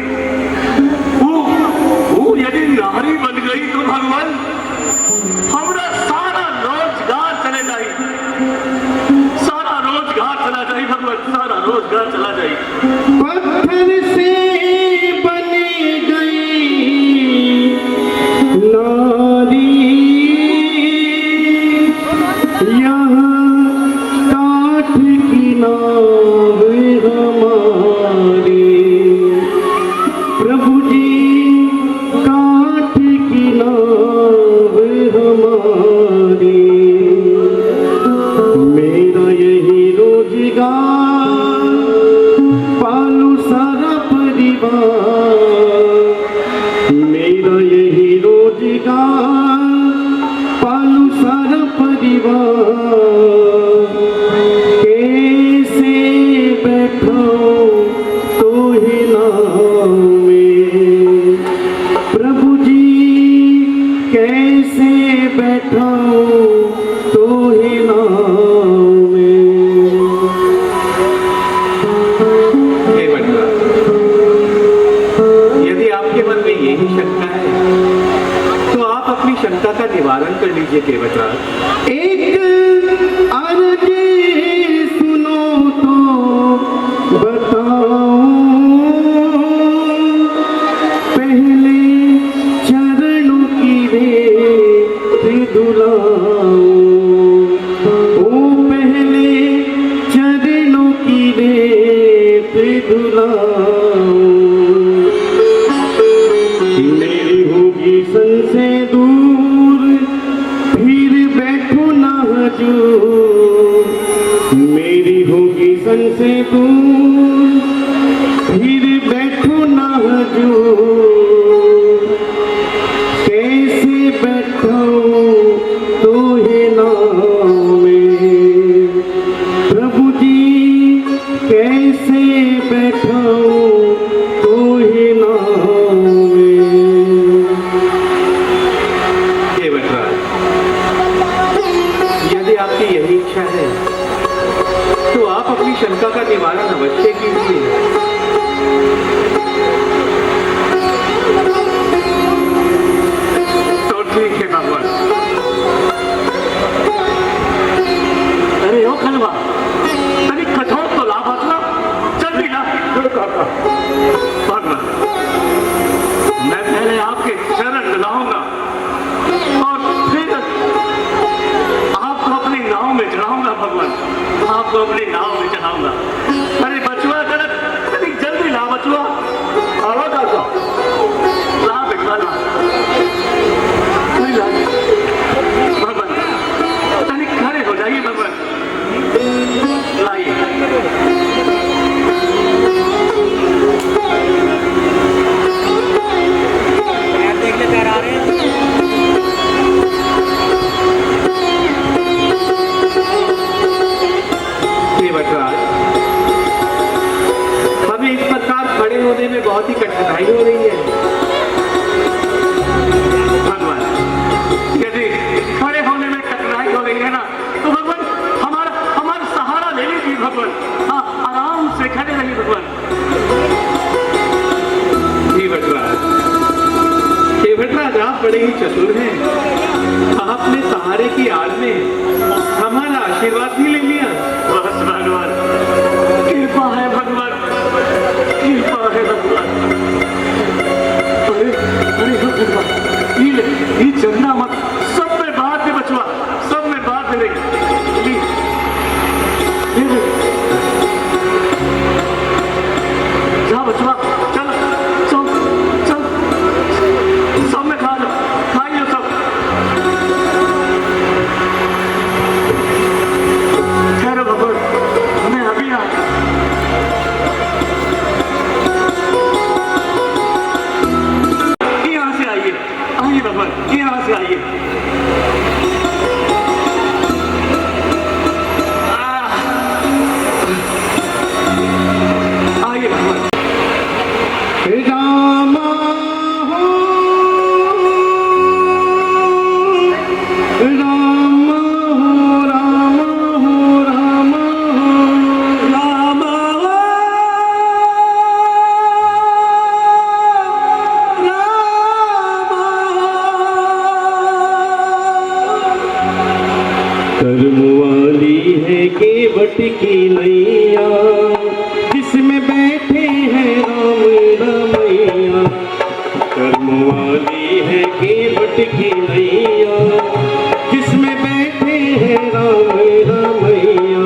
S8: वो यदि नारी बन गई तो भगवान हमारा सारा रोजगार चले जाए। सारा रोजगार चला जाए भगवान, सारा रोजगार चला जाए।
S6: पत्थर से बनी गई नारी यहाँ काठ की नाव हमारी। प्रभु जी काठ की नाव हमारी। मेरा यही रोजगार पालू सारा परिवार। मेरा यही रोजगार पालू सारा परिवार। कैसे बैठाऊं तो ही नाम में। प्रभु जी कैसे बैठाऊं तो ही नाम में।
S7: केवटराज, यदि आपके मन में यही शंका है तो आप अपनी शंका का निवारण कर लीजिए केवटराज।
S6: एक अर्जी सुनो तो बताओ। पहले चरणों की रेत धुलाओ। ओ पहले चरणों की रेत धुलाओ। मेरी होगी सन से दूर फिर बैठो ना हजूर। मेरी होगी सन से दूर फिर बैठो ना हजूर। कैसे बैठाऊं तो ही नाम में। प्रभु जी कैसे बैठाऊं तो ही नाम में।
S7: केवटराज, यदि आपकी यही इच्छा है तो आप अपनी शंका का निवारण अवश्य कीजिए।
S8: तो ठीक है भगवान। अरे ओ खलवा, अरे कठोर तो ला बचला, जल्दी ला। भगवान, मैं पहले आपके चरण मिलाऊंगा और फिर आपको अपनी नाव में चढ़ाऊंगा भगवान, आपको अपनी नाव में चढ़ाऊंगा। अरे बचुआ गलत, अरे जल्दी ला बचुआ। आओ दादा, ला बेटा ला। भगवान, तनिक खड़े हो जाइए भगवान। लाइए।
S7: केवटराज, हमें इस प्रकार खड़े होने में बहुत ही कठिनाई हो रही है।
S8: भगवान, यदि खड़े होने में कठिनाई हो रही है ना तो भगवान हमारा सहारा ले लीजिए भगवान। हाँ, आराम से खड़े रहिए भगवान।
S7: केवटराज, आप बड़े ही चतुर हैं। आपने सहारे की आड़ में हमारा आशीर्वाद भी ले लिया।
S8: बस भगवान, कृपा है भगवान, कृपा है भगवान। अरे अरे हो भगवान, ये चलना मत, सब में बात में बचवा, सब में बात में रही। जा बचवा, चल चल चल, सब में खा लो, खाइए सब। ठहरो भगवान, मैं अभी आ।
S7: केवट की नैया जिसमें बैठे हैं राम रमैया। कर्म वाली है केवट की नैया जिसमें बैठे हैं राम रमैया।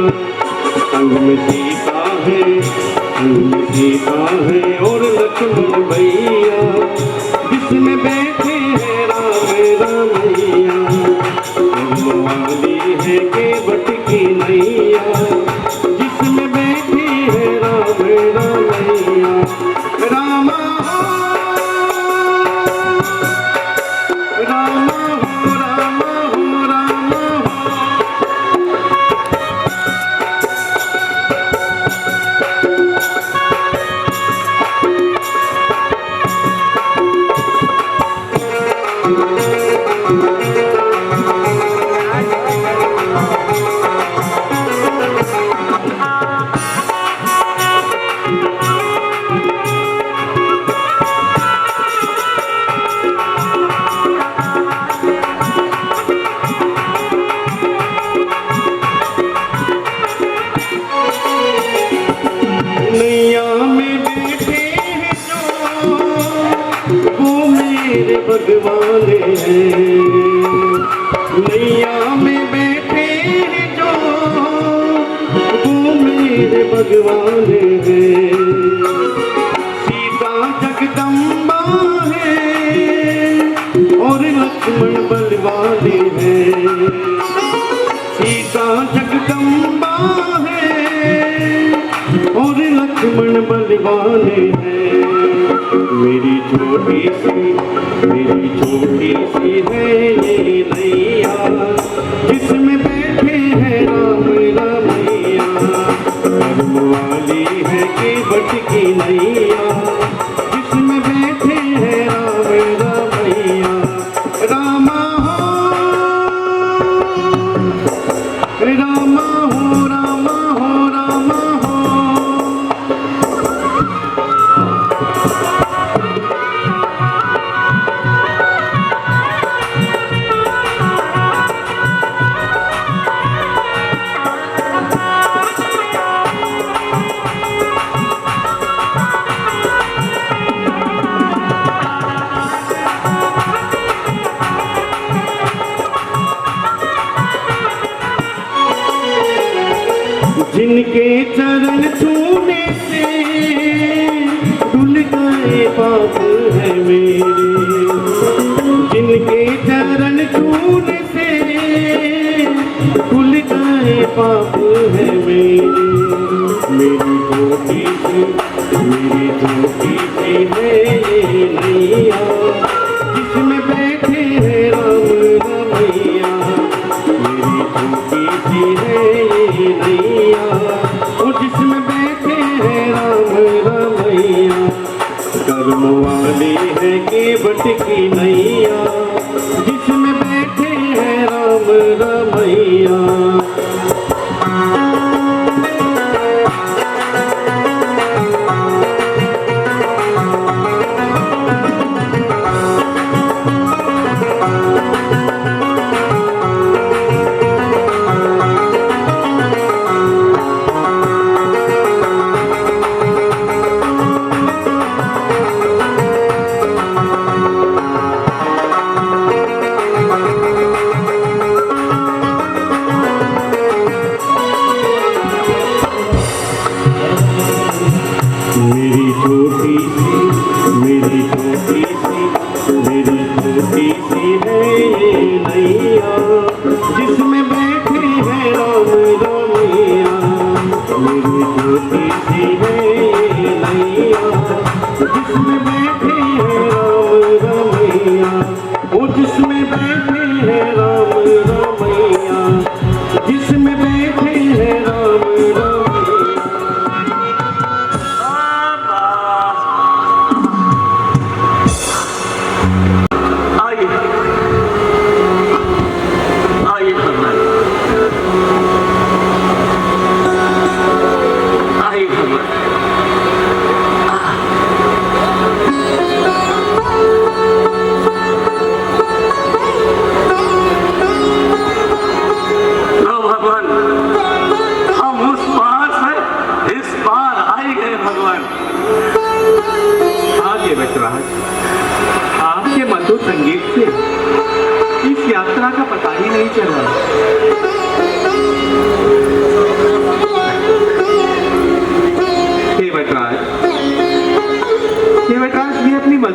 S7: संग में सीता है, संग में सीता है और लक्ष्मण भैया जिसमें बैठे हैं राम रमैया। कर्म वाली है केवट की नैया जिसमें बैठे हैं राम रमैया। रामा हो रामा हो रामा हो रामा हो। नैया में बैठे हैं जो वो मेरे भगवान हैं। नैया में बैठे हैं जो वो मेरे भगवान हैं। सीता जगदम्बा है और लक्ष्मण बलवान है। सीता जगदम्बा है और लक्ष्मण बलवान है। मेरी छोटी सी है ये नैया जिसमें बैठे हैं राम रमैया। कर्म वाली है केवट की नैया जिसमें बैठे हैं राम रमैया। रामा हो रामा हो रामा हो रामा हो। जिनके चरण छूने से धुल गए पाप है मेरे। जिनके चरण छूने से धुल गए पाप है मेरे। मेरी छोटी सी है ये नैया जिसमें बैठे हैं राम रमैया। मेरी छोटी सी है ये नैया वो जिसमें बैठे हैं राम रमैया। कर्म वाली है केवट की नैया जिसमें बैठे हैं राम रमैया।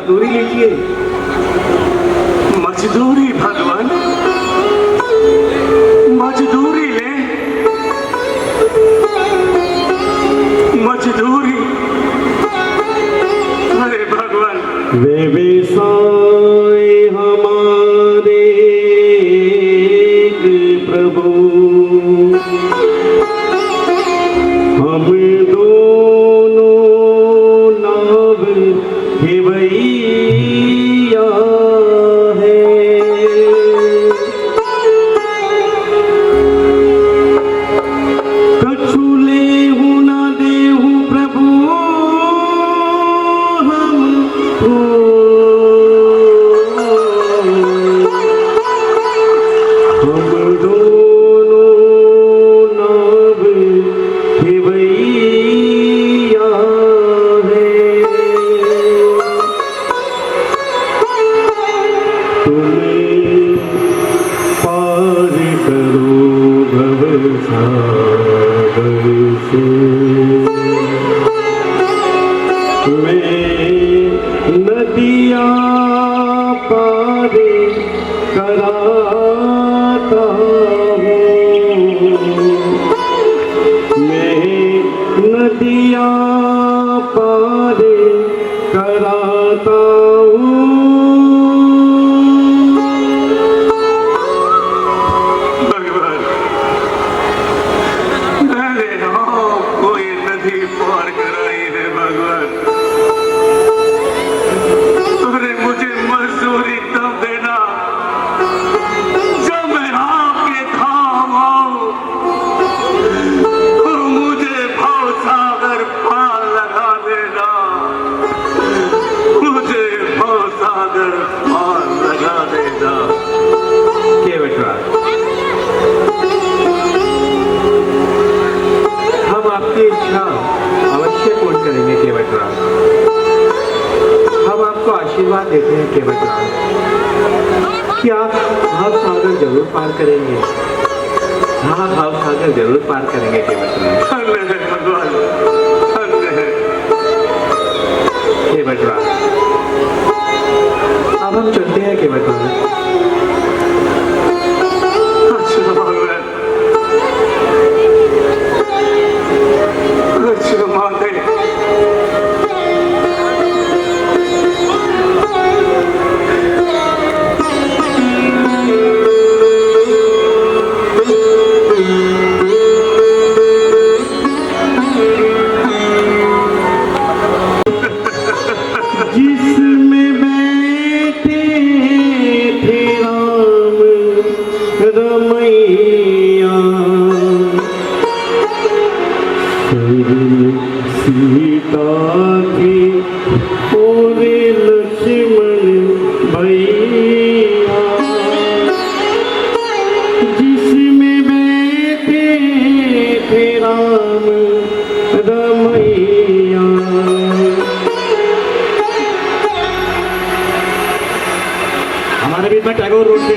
S7: मजदूरी लीजिए।
S8: मजदूरी भगवान, मजदूरी ले, मजदूरी। अरे भगवान,
S7: व्यवसाय हमारे प्रभु, हम दोनों नाव खेवैया है। कछु लेहु न देहु प्रभु हमको, हम दोनों नाव खेवैया है। तुम्हें पार करो भवसागर से, मैं नदियाँ पार कराता हूँ, मैं नदियाँ पार कराता हूँ।
S8: भगवान, मैंने आपको ये नदी पार कराई है भगवान। अरे मुझे मजदूरी तब देना जब मैं आपके धाम आऊं, तो मुझे भवसागर पार लगा देना, मुझे भवसागर पार लगा देना।
S7: केवटराज, हम आपकी इच्छा अवश्य पूर्ण करेंगे केवटराज। हम आपको आशीर्वाद देते हैं केवटराज कि आप भवसागर जरूर पार करेंगे। हाँ, भवसागर जरूर पार करेंगे केवटराज।
S8: धन्य है भगवान, धन्य है।
S7: केवटराज, अब हम चलते हैं केवटराज।
S8: अच्छा भगवान, अच्छा माते।
S7: जिसमें बैठे थे राम रमैया, सीता की और लक्ष्मण भैया, जिसमें बैठे थे राम रमैया।
S2: हमारे बीच में टैगोर रोड से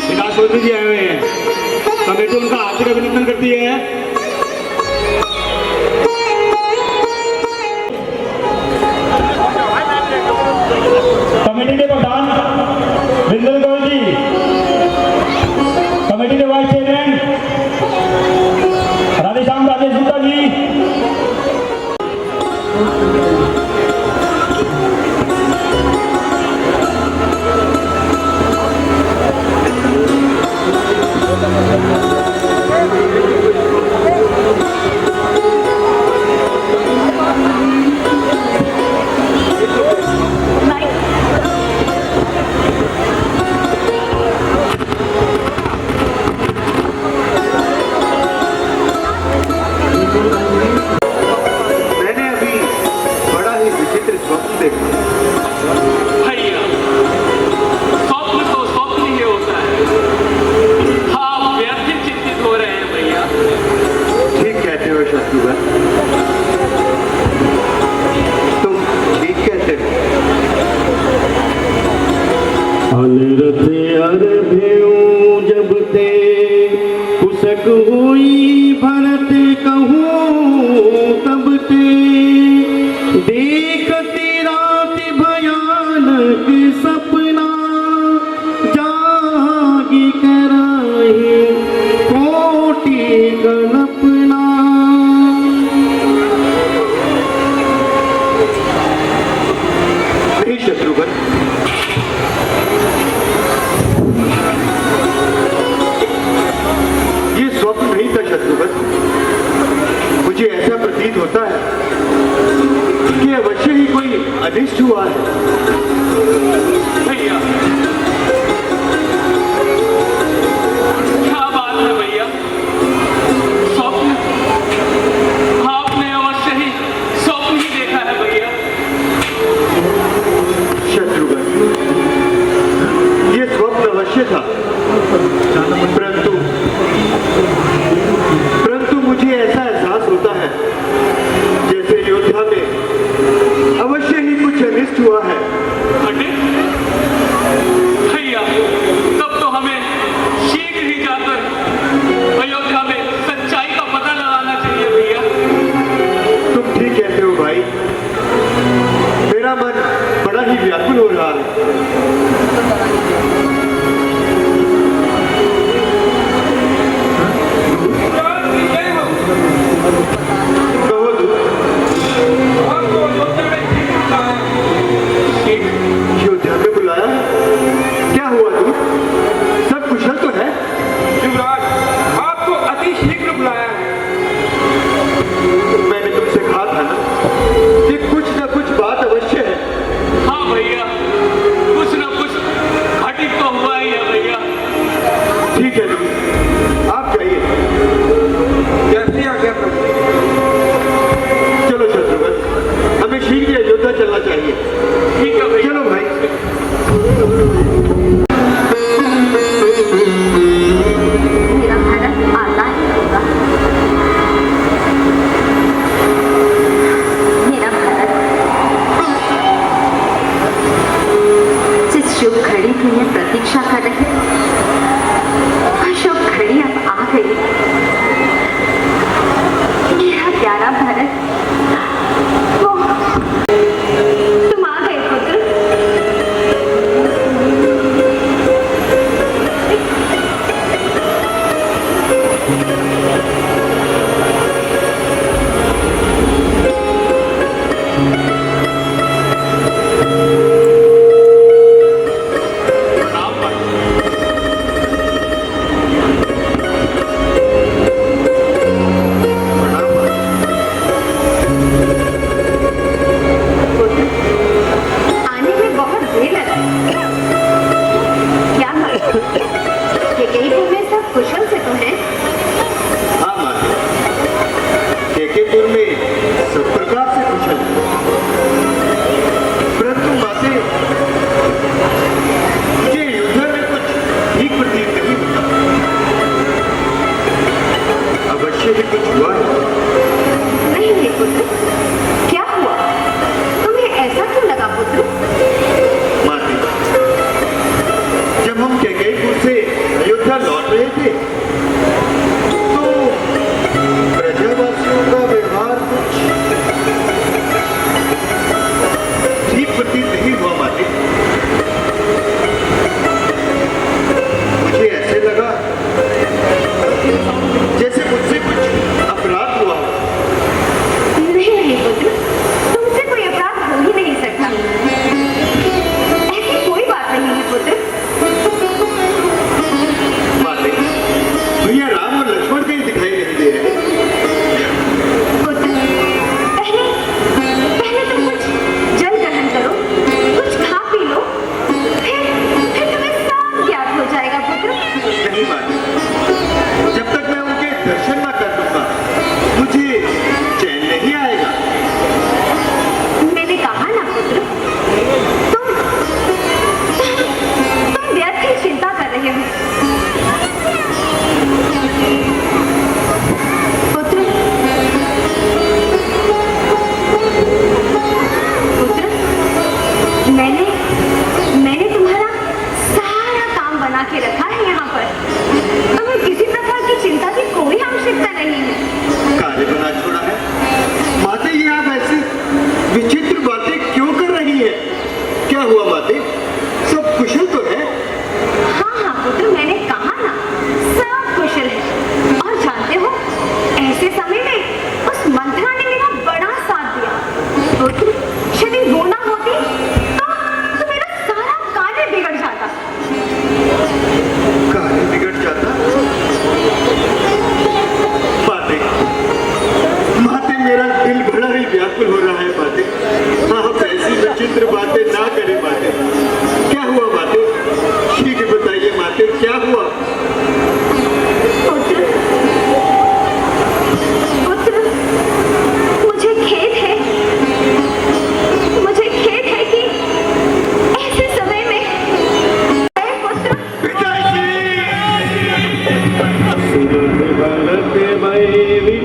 S2: विकास चौधरी जी आए हुए हैं। कमेटी उनका हार्दिक अभिनंदन करती है।
S1: कमेटी के प्रधान बिंदल गौर जी, कमेटी के वाइस चेयरमैन राधेश्याम राजेश गुप्ता जी,
S7: मैंने अभी बड़ा ही विचित्र स्वप्न देखा।
S8: भैया, स्वप्न तो स्वप्न ही होता है। आप व्यर्थ चिंतित हो रहे हैं भैया।
S7: ठीक कहते हो शत्रुघ्न, तुम ठीक कहते हो। अनरथ अरभ्यों जब ते कुशक हुई भरत कहूँ तब ते देखती रात भया
S8: मुझे ऐसा प्रतीत होता है कि अवश्य ही कोई अनिष्ट हुआ है।
S7: भैया क्या बात है भैया, स्वप्न, आपने अवश्य ही स्वप्न ही देखा है भैया।
S8: शत्रुघ्न, ये स्वप्न अवश्य था, परंतु मुझे ऐसा एहसास होता है जैसे अयोध्या में अवश्य ही कुछ अनिष्ट हुआ है।
S7: अरे भैया, तब तो हमें शीघ्र ही जाकर अयोध्या में सच्चाई का पता लगाना चाहिए भैया।
S8: तुम ठीक कहते हो भाई, मेरा मन बड़ा ही व्याकुल हो रहा है। कहो दूत, अयोध्या में बुलाया है? क्या हुआ दूत? सब कुशल तो है?
S5: युवराज, आपको अति शीघ्र बुलाया है।
S8: मैंने तुमसे कहा था ना कि कुछ न कुछ बात अवश्य है।
S7: हाँ भैया, कुछ न कुछ घटित तो हुआ ही है भैया।
S8: ठीक है दूत, आप जाइए।
S5: जैसी आज्ञा प्रभु।
S8: चलो शत्रुघ्न, हमें शीघ्र अयोध्या चलना चाहिए।
S7: ठीक है भैया।
S8: चलो भाई।
S9: मेरा भारत आता ही होगा। मेरा भारत जिस शुभ घड़ी की मैं प्रतीक्षा कर रही हूँ, वह शुभ घड़ी अब आ गई। मेरा प्यारा भारत, वो तुम आ गए पुत्र।
S7: प्रणाम भाई।
S9: आने में बहुत देर लगा। क्या बात? केकेईपुर में सब कुशल से तो है?
S8: हाँ माता, केकेपुर में सब प्रकार से कुशल है। परंतु माते, मुझे अयोध्या में कुछ ठीक प्रतीत नहीं होता। अवश्य ही कुछ हुआ है।
S9: नहीं नहीं पुत्र, क्या हुआ? तुम्हें ऐसा क्यों लगा पुत्र?
S8: माते, जब हम केकेईपुर से अयोध्या लौट रहे थे तो प्रजावासियों का व्यवहार कुछ ठीक प्रतीत नहीं हुआ माते। मुझे ऐसे लगा जैसे मुझसे कुछ अपराध हुआ।
S9: नहीं नहीं पुत्र, तुमसे कोई अपराध हो ही नहीं सकता। ऐसी कोई बात नहीं है पुत्र।
S8: माते, भैया राम और लक्ष्मण कहीं दिखाई नहीं दे रहे।
S9: पुत्र, पहले पहले तुम कुछ जल ग्रहण करो, कुछ खा पी लो, फिर तुम्हें सब ज्ञात हो जाएगा पुत्र।
S8: नहीं माते, जब तक मैं उनके दर्शन न कर लूंगा मुझे चैन नहीं आएगा।
S9: मैंने कहा ना पुत्र, तुम व्यर्थ ही चिंता कर रहे हो। पुत्र, पुत्र, मैंने तुम्हारा सारा काम बना के रखा है यहाँ पर। तुम्हें किसी प्रकार की चिंता की कोई आवश्यकता नहीं है।
S8: कार्य बना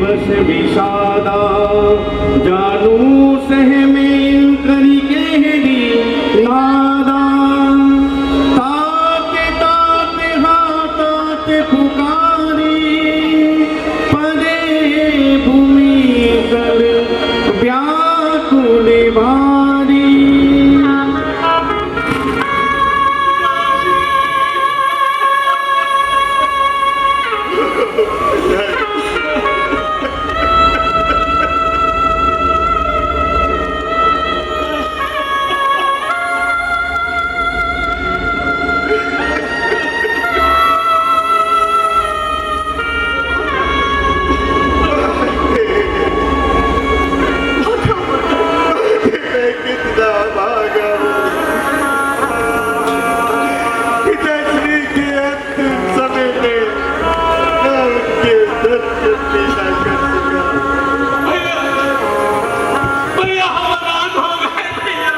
S8: दिवस विषादा जानू सहमे करी केहरी नादा ताते ताते हाथे पुकारी पदे भूमि कर व्याकुल भारी कितना भागा पिताश्री के अंतिम समय में मैं उनके दर्द से पीछा कर सका। भैया हमारा हो गए भैया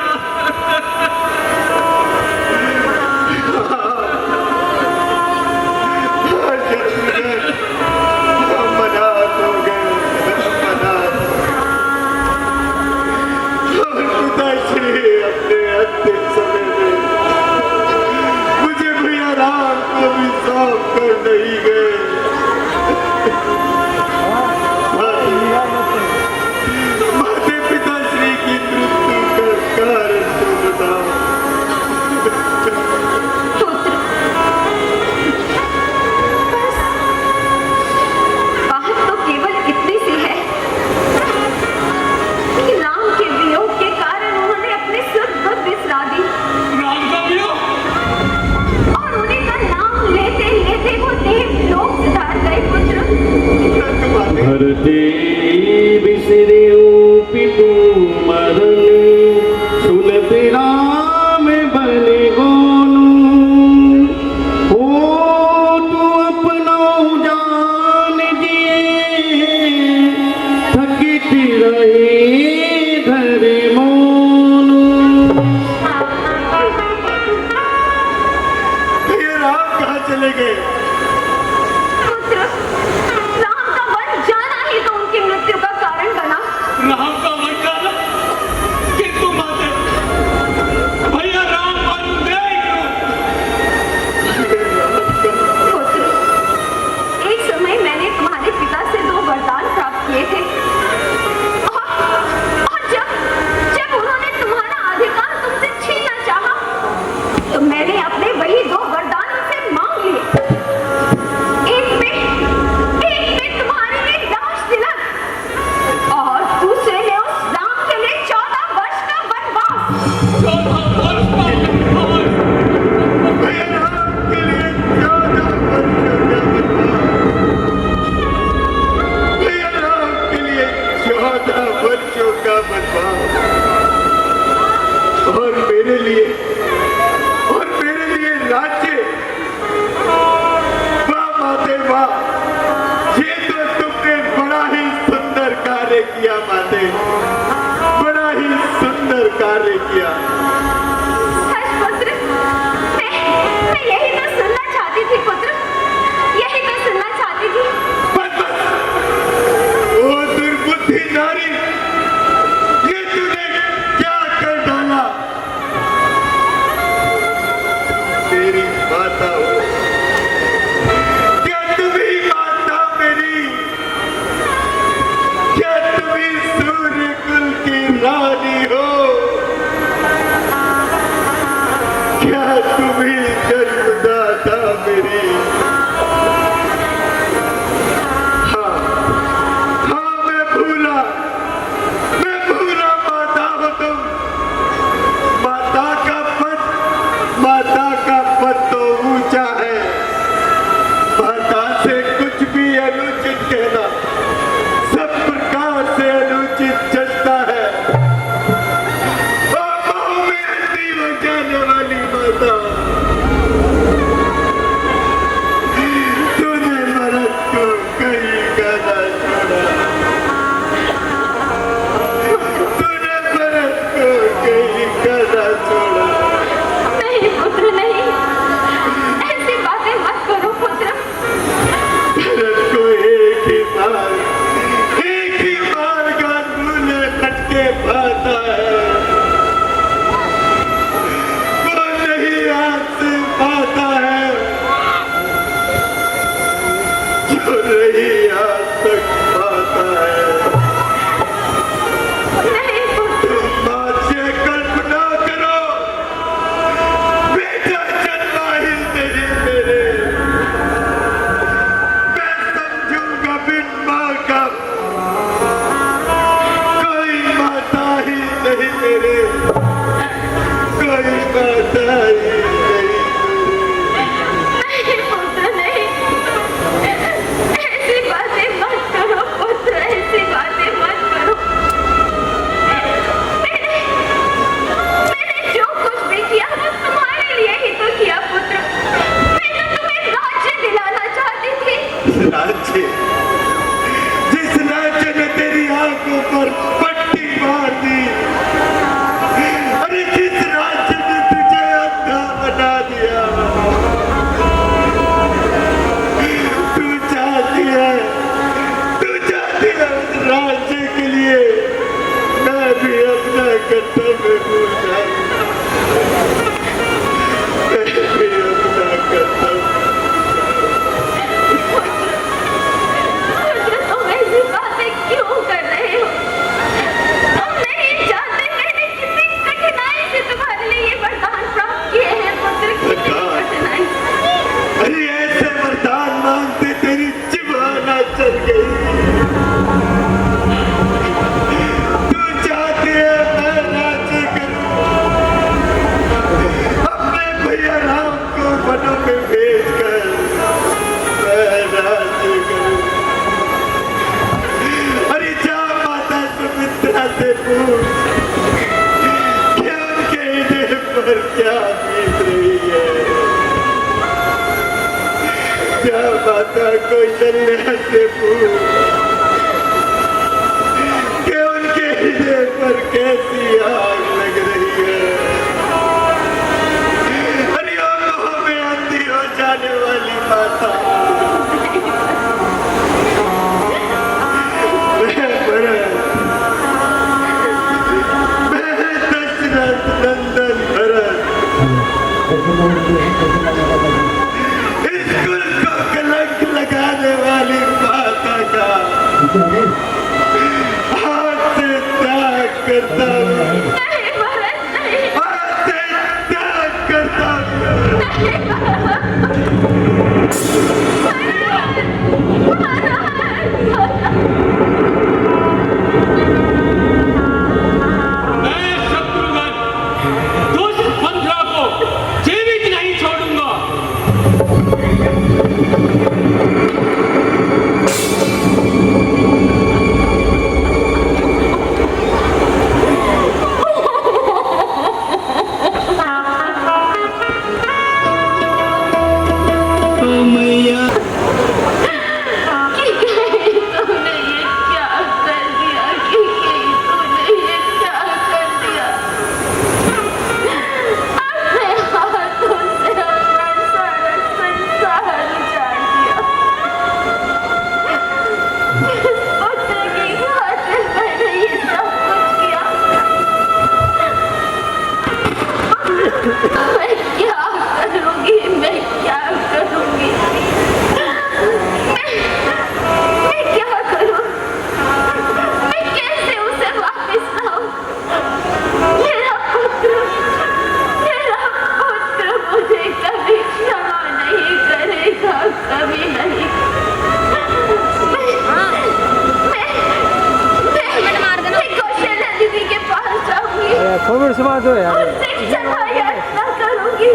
S8: मनात हो गए मनात पिताश्री अपने अंतिम समय में मुझे भैया राम को भी सौंप कर नहीं गए। माते पिताश्री की मृत्यु का कारण तो बताओ।
S9: पुत्र, बस बात तो केवल इतनी सी है कि राम के वियोग के कारण उन्होंने अपनी सुध बुध बिसरा दी
S8: राम का वियोग
S9: और उन्हीं का नाम लेते लेते वो देव लोक सिधार गए पुत्र।
S8: भरते बिसरे पितु मरन सुनत राम बने गोनु हो तू अपना जान दिए थकित रहे धर मोनु। ये राम कहाँ चले गए?
S9: पुत्र, राम का वन जाना ही तो उनकी मृत्यु का कारण बना।
S8: राम का वन जाना किंतु माते भैया राम वन गए क्यों?
S9: पुत्र, एक समय मैंने तुम्हारे पिता से 2 वरदान प्राप्त किए थे और जब उन्होंने तुम्हारा अधिकार तुमसे छीनना चाहा तो मैंने अपने वही 2 वरदान उनसे मांग लिए। एक में तुम्हारे लिए दास तिलक और दूसरे में उस राम के लिए 14 वर्ष का वनवास।
S8: भैया राम के लिए 14 वर्षों का वनवास और मेरे लिए राज्य। वाह माते वाह, ये तो तुमने बड़ा ही सुंदर कार्य किया माते, बड़ा ही सुंदर कार्य किया।
S9: सच पुत्र, मैं यही तो सुनना चाहती थी पुत्र, यही तो सुनना चाहती थी।
S8: बस ओ दुर्बुद्धि नारी, ये तूने क्या कर डाला? तेरी माता हो, क्या तुम्ही माता मेरी, क्या तुम्ही तक पाता है।
S9: नहीं पुत्र,
S8: माँ से कल्पना करो, बेटा जन्मा ही नहीं मेरे, मैं समझूंगा बिन माँ का कोई माता ही नहीं मेरे, कोई माता ही नहीं।
S9: नहीं पुत्र, नहीं, ऐसी बातें मत करो पुत्र, ऐसी बातें मत करो। मैंने जो कुछ भी किया वो तुम्हारे लिए ही तो किया पुत्र। मैं तो तुम्हें राज्य दिलाना चाहती थी।
S8: राज्य, जिस राज्य ने तेरी आंखों पर पट्टी मार दी, अरे जिस राज्य ने तुझे अंधा बना दिया, तू चाहती है उस राज्य के लिए मैं भी अपना कर्तव्य भूल जाऊं, मैं भी अपना कर्तव्य।
S9: पुत्र, तुम ऐसी बातें क्यों कर रहे हो? तुम नहीं जानते मैंने कितनी कठिनाई से तुम्हारे लिए ये वरदान प्राप्त किए हैं पुत्र, कितनी कठिनाई।
S8: अरे ऐसे वरदान मांगते तेरी जिह्वा चल गई। तू चाहती है मैं राज्य करूं, अपने भैया राम को वनों में भेजकर मैं राज्य करूं। अरे जा माता सुमित्रा से पूछ कि उनके हृदय पर क्या बीत रही है। जा माता कौशल्या से पूछ कि उनके हृदय पर कैसी आग लग रही है। अरे ओ मोह में अंधी हो जाने वाली माता, मैं दशरथ नंदन भरत इस कुल को कलंक लगाने वाली माता का हाथ से त्याग करता हूँ,
S9: नहीं भरत, नहीं।
S8: हाथ से त्याग करता हूँ।
S2: मैं शत्रुघ्न दुष्ट मंथरा को जीवित नहीं छोड़ूंगा।
S9: तुमने ये क्या कर दिया? तूने ये क्या कर दिया? अपने हाथों से अपना सारा संसार उजाड़ दिया। इस पुत्र की खातिर मैंने ये सब कुछ किया। मैं क्या करूंगी? मैं क्या करूंगी? मैं क्या करूं? मैं कैसे उसे वापस लाऊं? मेरा पुत्र मुझे कभी क्षमा नहीं करेगा, कभी नहीं। मैं कौशल्या दीदी के पास जाऊंगी, उससे क्षमा याचना करूंगी,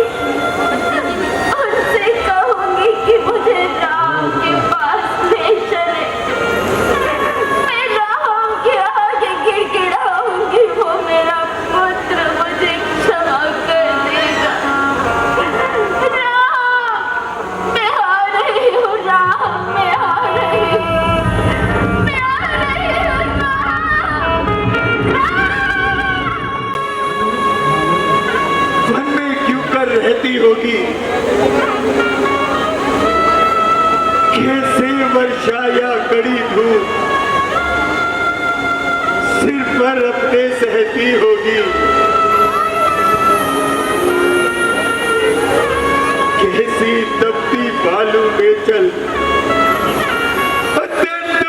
S9: उनसे कहूंगी कि मुझे राम के पास ले चले। मैं राम के आगे गिड़गिड़ाऊंगी, वो मेरा पुत्र मुझे क्षमा कर देगा। राम, मैं आ रही हूँ, राम, मैं आ रही हूँ, मैं आ रही हूँ,
S8: मन में क्यों कर रहती होगी? कैसे वर्षा या कड़ी धूप सिर पर अपने सहती होगी। कैसी तपती बालू में चल अत्यंत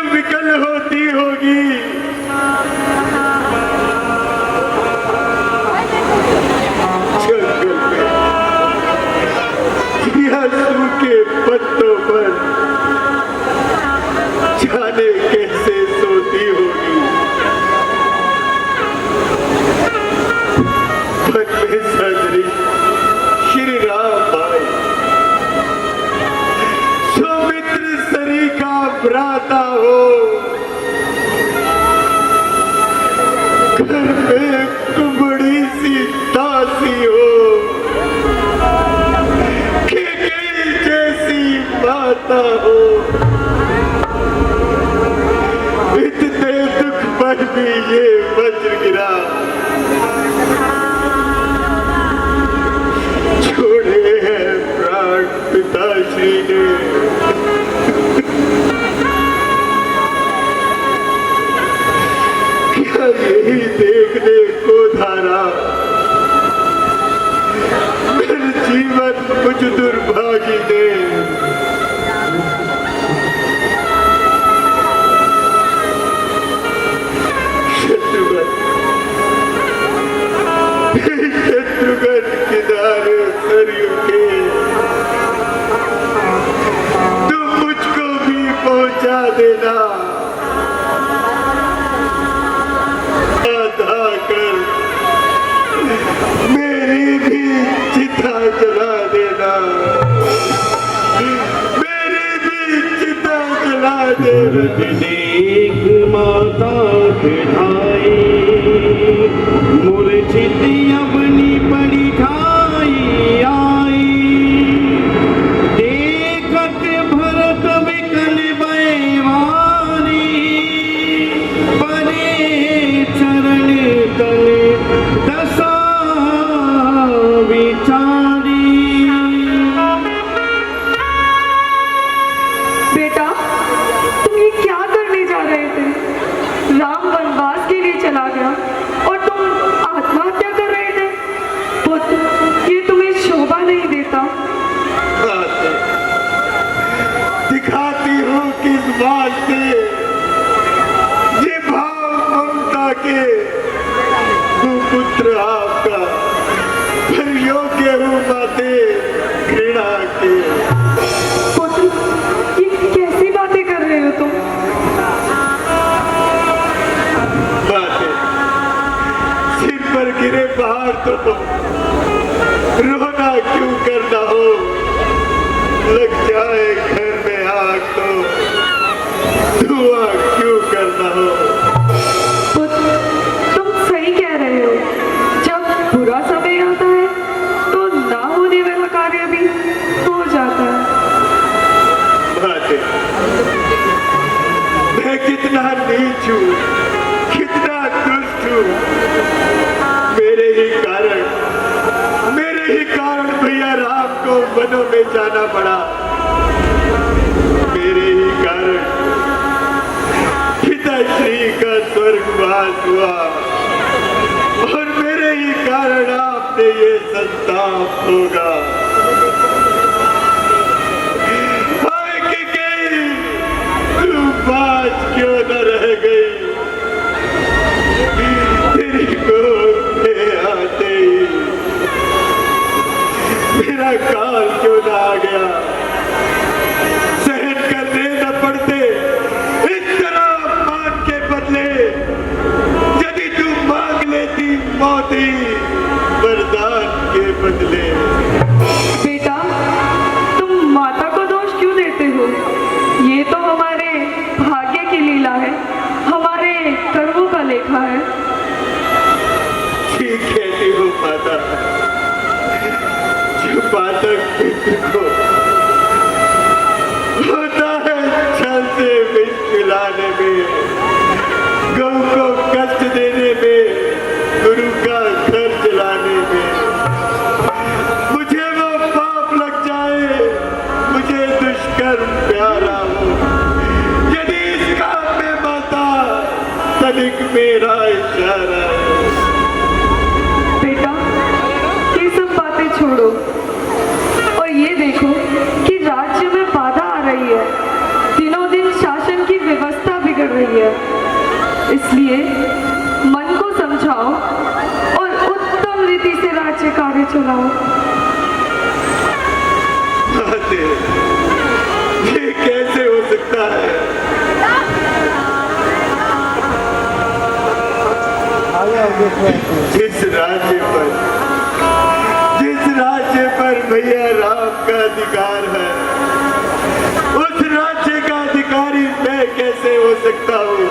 S8: पर भी ये वज्र गिरा, छोड़े हैं प्राण पिताश्री ने। क्या यही देखने को धारा मेरे जीवन कुछ दुर्भागी ने। शत्रुघ्न किनारे सरयू के तुम मुझको भी पहुंचा देना, आधा कर मेरी भी चिता जला देना, मेरी भी चिता जला देना।
S10: एक माता पिढ़ाई मूर्छित अपनी बड़ी ठाई आई, देखत भरत विकल बैवारी, परे चरण तल दशा विचारी।
S9: बेटा, तुम ये क्या करने जा रहे थे? राम वनवास के लिए चला गया और तुम आत्महत्या कर रहे थे। पुत्र, ये तुम्हें शोभा नहीं देता।
S8: दिखाती हूँ किस बात से ये भाव ममता के, पुत्र आपका फिर योग्य हूँ बातें घृणा के।
S9: पुत्र, ये कैसी बातें कर रहे हो तुम?
S8: बातें सिर पर गिरे पहाड़ तो रोना क्यों करना हो, लग जाए घर में आग तो धुआं क्यों करना हो।
S9: पुत्र, तुम सही कह रहे हो। जब बुरा समय आता है तो ना होने वाला कार्य भी हो जाता है।
S8: बातें मैं कितना नीच हूँ, कितना दुष्ट हूँ। मेरे ही कारण भैया राम को वनों में जाना पड़ा। मेरे ही कारण पिताश्री का स्वर्गवास हुआ और मेरे ही कारण आपने ये संताप होगा। हाय कि गई तू बाज क्यों न रह गई, तेरी गोद में आते ही मेरा काल क्यों न आ गया। सहन करने न पड़ते इस तरह मान के बदले, यदि तू मांग लेती मौत ही वरदान के बदले।
S9: बेटा, तुम माता को दोष क्यों देते हो? ये तो हमारे भाग्य की लीला है, हमारे कर्मों का लेखा है।
S8: ठीक कहती हो माता, जो पातक पितृ को होता है छल से विष पिलाने में, गौ को कष्ट देने में, गुरु का घर जलाने में, मुझे वो पाप लग जाए, मुझे दुष्कर्म प्यारा हो, यदि इस काम में माता तनिक मेरा इशारा है।
S9: बेटा, ये सब बातें छोड़ो और ये देखो कि राज्य में बाधा आ रही है। दिनों दिन शासन की व्यवस्था बिगड़ रही है। इसलिए मन को समझाओ और उत्तम रीति से राज्य कार्य चलाओ।
S8: ये कैसे हो सकता है? जिस राज्य पर भैया राम का अधिकार है, उस राज्य का अधिकारी मैं कैसे हो सकता हूँ?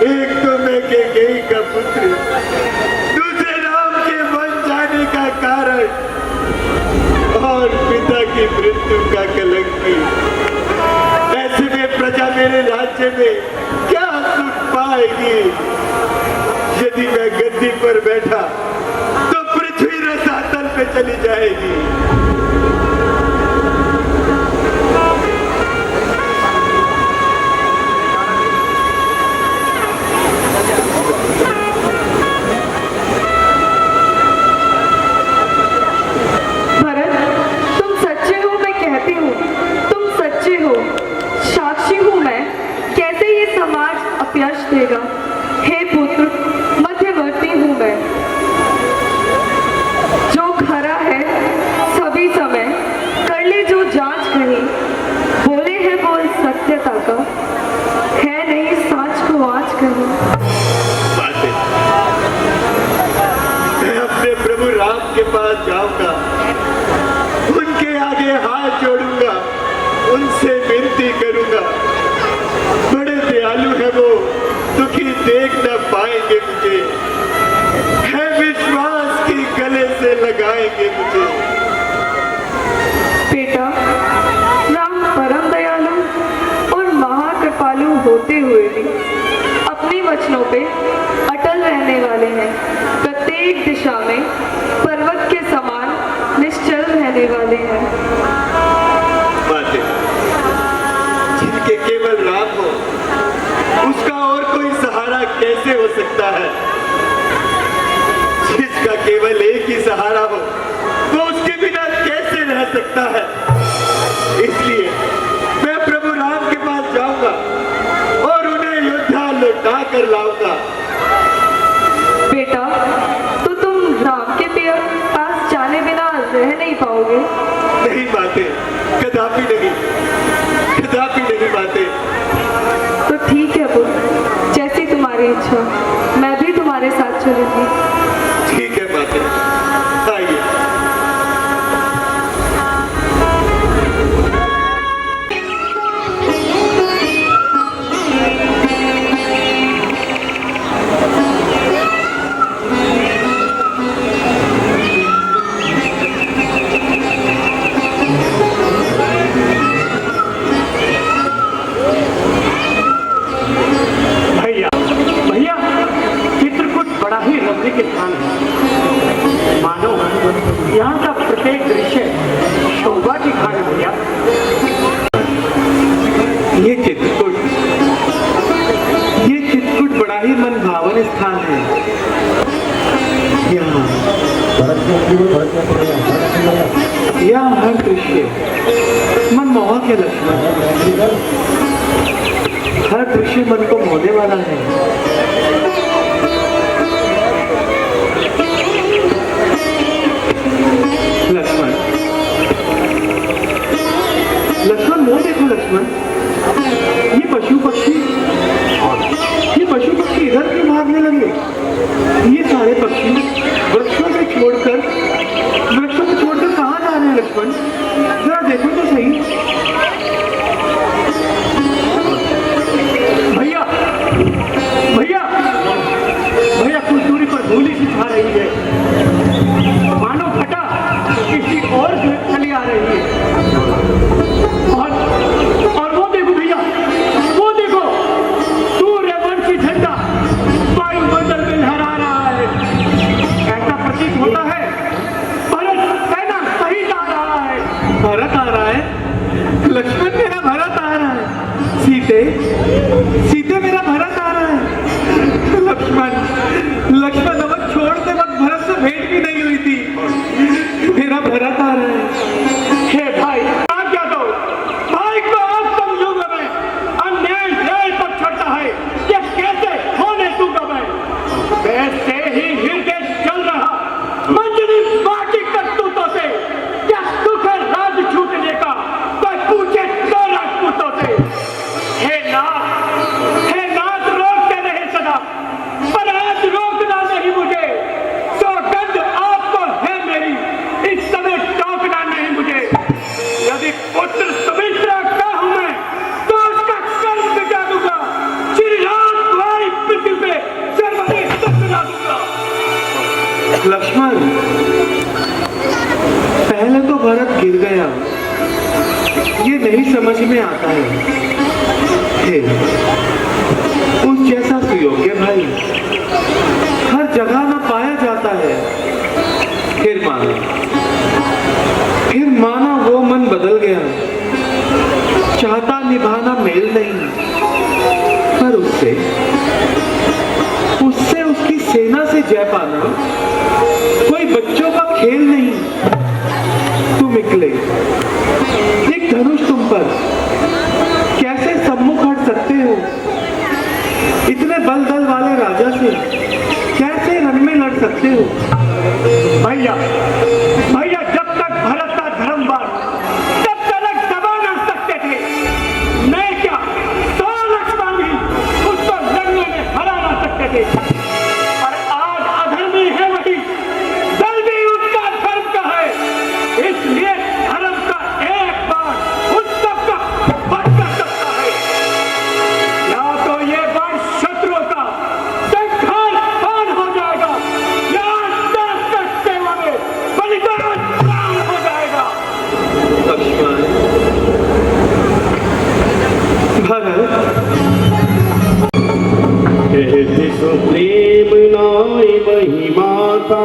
S8: एक तो मैं के गई का पुत्र, दूसरे राम के वन जाने का का कलंकी। ऐसे में प्रजा मेरे राज्य में क्या सुख पाएगी? यदि मैं गद्दी पर बैठा तो पृथ्वी रसातल पे चली जाएगी।
S9: यश देगा। हे पुत्र, मध्यवर्ती हूँ मैं, जो खरा है सभी समय कर ले जो जांच कहीं। बोले है बोल सत्यता का, है नहीं साच को आज कहीं।
S8: मैं अपने प्रभु राम के पास जाऊंगा, उनके आगे हाथ जोड़ूंगा, उनसे विनती करूंगा। बड़े दयालु है वो, दुखी देख न पाएंगे मुझे, है विश्वास की गले से लगाएंगे मुझे।
S9: बेटा, राम परम दयालु और महाकृपालु होते हुए भी अपने वचनों पे अटल रहने वाले हैं। प्रत्येक दिशा में पर्वत के समान निश्चल रहने वाले हैं।
S8: जिनके केवल राम हो, उसका और कोई सहारा कैसे हो सकता है? जिसका केवल एक ही सहारा हो, वो उसके बिना कैसे रह सकता है? इसलिए मैं प्रभु राम के पास जाऊंगा और उन्हें अयोध्या लौटा कर लाऊंगा।
S9: बेटा, तो तुम राम के पास जाने बिना रह नहीं पाओगे?
S8: नहीं माते, कदापि नहीं, कदापि नहीं माते।
S9: तो ठीक है पुत्र, जैसी तुम्हारी इच्छा, मैं भी तुम्हारे साथ चलूंगी।
S8: ठीक है माते, आइए।
S10: के स्थान है। मानो यहाँ का प्रत्येक दृश्य शोभा की खान भैया।
S7: ये चित्रकूट बड़ा ही मन भावन स्थान है। यहाँ हर दृश्य मनमोहक है लक्ष्मण। हर दृश्य मन को मोहने वाला है। लक्ष्मण, लक्ष्मण वो देखो लक्ष्मण, ये पशु पक्षी इधर क्यों भागने लगे? ये सारे पक्षी वृक्षों को छोड़कर कहाँ जा रहे हैं लक्ष्मण? जरा देखो तो सही। भैया भैया भैया, कुछ दूरी पर धूली सी छा रही है, मानो घटा किसी और चली आ रही है। और वो देखो भैया, वो देखो, सूर्यवंशी झंडा वायुमंडल में लहरा रहा है। ऐसा प्रतीत होता है भरत सेना कहीं जा रहा है। भरत आ रहा है? लक्ष्मण मेरा भरत आ रहा है। सीते मेरा भरत आ रहा है। लक्ष्मण नमक छोड़ते वक्त भरत से भेंट भी नहीं हुई थी। मेरा भरत आ रहा है। हे भाई, क्या दो भाई को अब समझूंगा मैं। अन्याय न्याय पर छोड़ता है, ये कैसे होने दूंगा मैं? वैसे ही हृदय चल रहा मंजरी बाकी करतूतों से। क्या दुख है राज छूटने का? कोई पूछे तो राजपूतों से। हे नाथ रोकते रहे सदा, पर आज रोकना नहीं मुझे। सौगंध आपको है मेरी, इस समय टोकना नहीं मुझे। यदि पुत्र सुमित्रा का हूं मैं, तो उसका कर्म मिटा दूंगा। श्री राम तुम्हारी पृथ्वी पे सर्वाधिक सपना दूंगा। लक्ष्मण, पहले तो भरत गिर गया, ये नहीं समझ में आता है। हे, उस जैसा सुयोग्य भाई हर जगह न पाया जाता है। फिर माना वो मन बदल गया, चाहता निभाना मेल नहीं, पर उससे उसकी सेना से जय पाना कोई बच्चों का खेल नहीं। तुम निकले, एक धनुष तुम पर कैसे सम्मुख हट सकते हो? इतने बल दल वाले राजा से कैसे रण में लड़ सकते हो?
S8: भैया भैया, जब तक भरत का धर्म बार तब तक दबा न सकते थे। मैं क्या 100 लक्ष्मण भी उस पर लड़ने में हरा ना सकते थे। और आज अधर्मी है वही, दल भी उसका धर्म का है। इसलिए धर्म का एक बार उन सबका बच कर सकता है। या तो ये बार शत्रुओं का संहार पान हो जाएगा, या देश के सेवा में बलिदान प्राण हो जाएगा।
S7: लक्ष्मण, भरत,
S8: कहते सो प्रेम नाय महिमाता,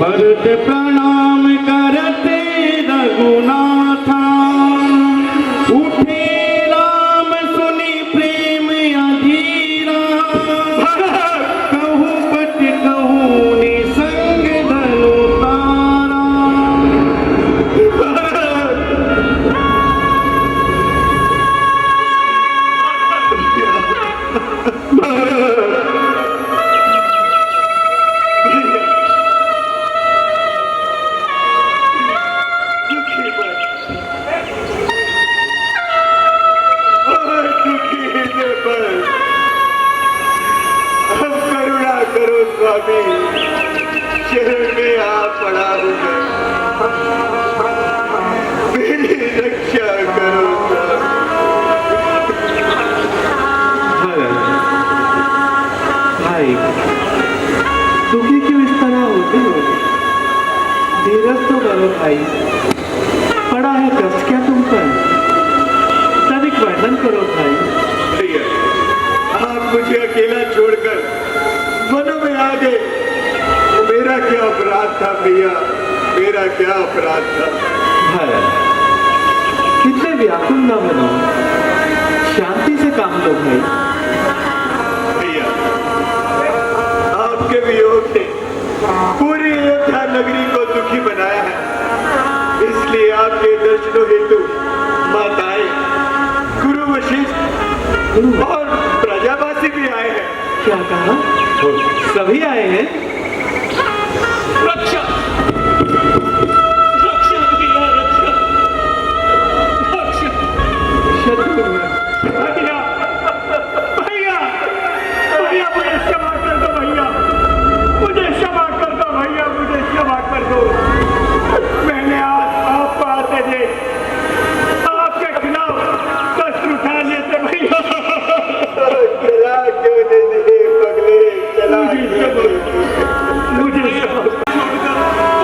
S8: भरत प्रणाम करते रघुनाथा। उठे राम सुनी प्रेम अधीरा, कहूँ पट कहूँ निसंग धनु तारा। अब करुणा करो स्वामी, शरण में आ पड़ा हूँ मैं। मेरी रक्षा करो स्वामी।
S7: भरत भाई, दुखी क्यों इस तरह होते हो? धीरज तो करो भाई, पड़ा है कष्ट क्या तुम पर? तनिक वर्णन करो भाई।
S8: भैया, आप मुझे अकेला छोड़कर वनों में आ गए। मेरा क्या अपराध था भैया, मेरा क्या अपराध था?
S7: भरत, कितने व्याकुल न बनो, शांति से काम लो भाई।
S8: भैया, आपके वियोग ने पूरी अयोध्या नगरी को दुखी बनाया है। इसलिए आपके दर्शनों हेतु माताएं, गुरु वशिष्ठ और प्रजावासी भी आए हैं।
S7: क्या कहा? सभी आए हैं?
S8: रक्षा रक्षा भैया, रक्षा रक्षा।
S7: शत्रुघ्न,
S8: भैया भैया भैया, मुझे क्षमा कर दो भैया, मुझे क्षमा कर दो भैया, मुझे क्षमा कर दो। मैंने आज आपको आते देख आपके खिलाफ कष्ट उठा लिए थे भैया। चला क्यों नहीं दिए पगले, चला मुझे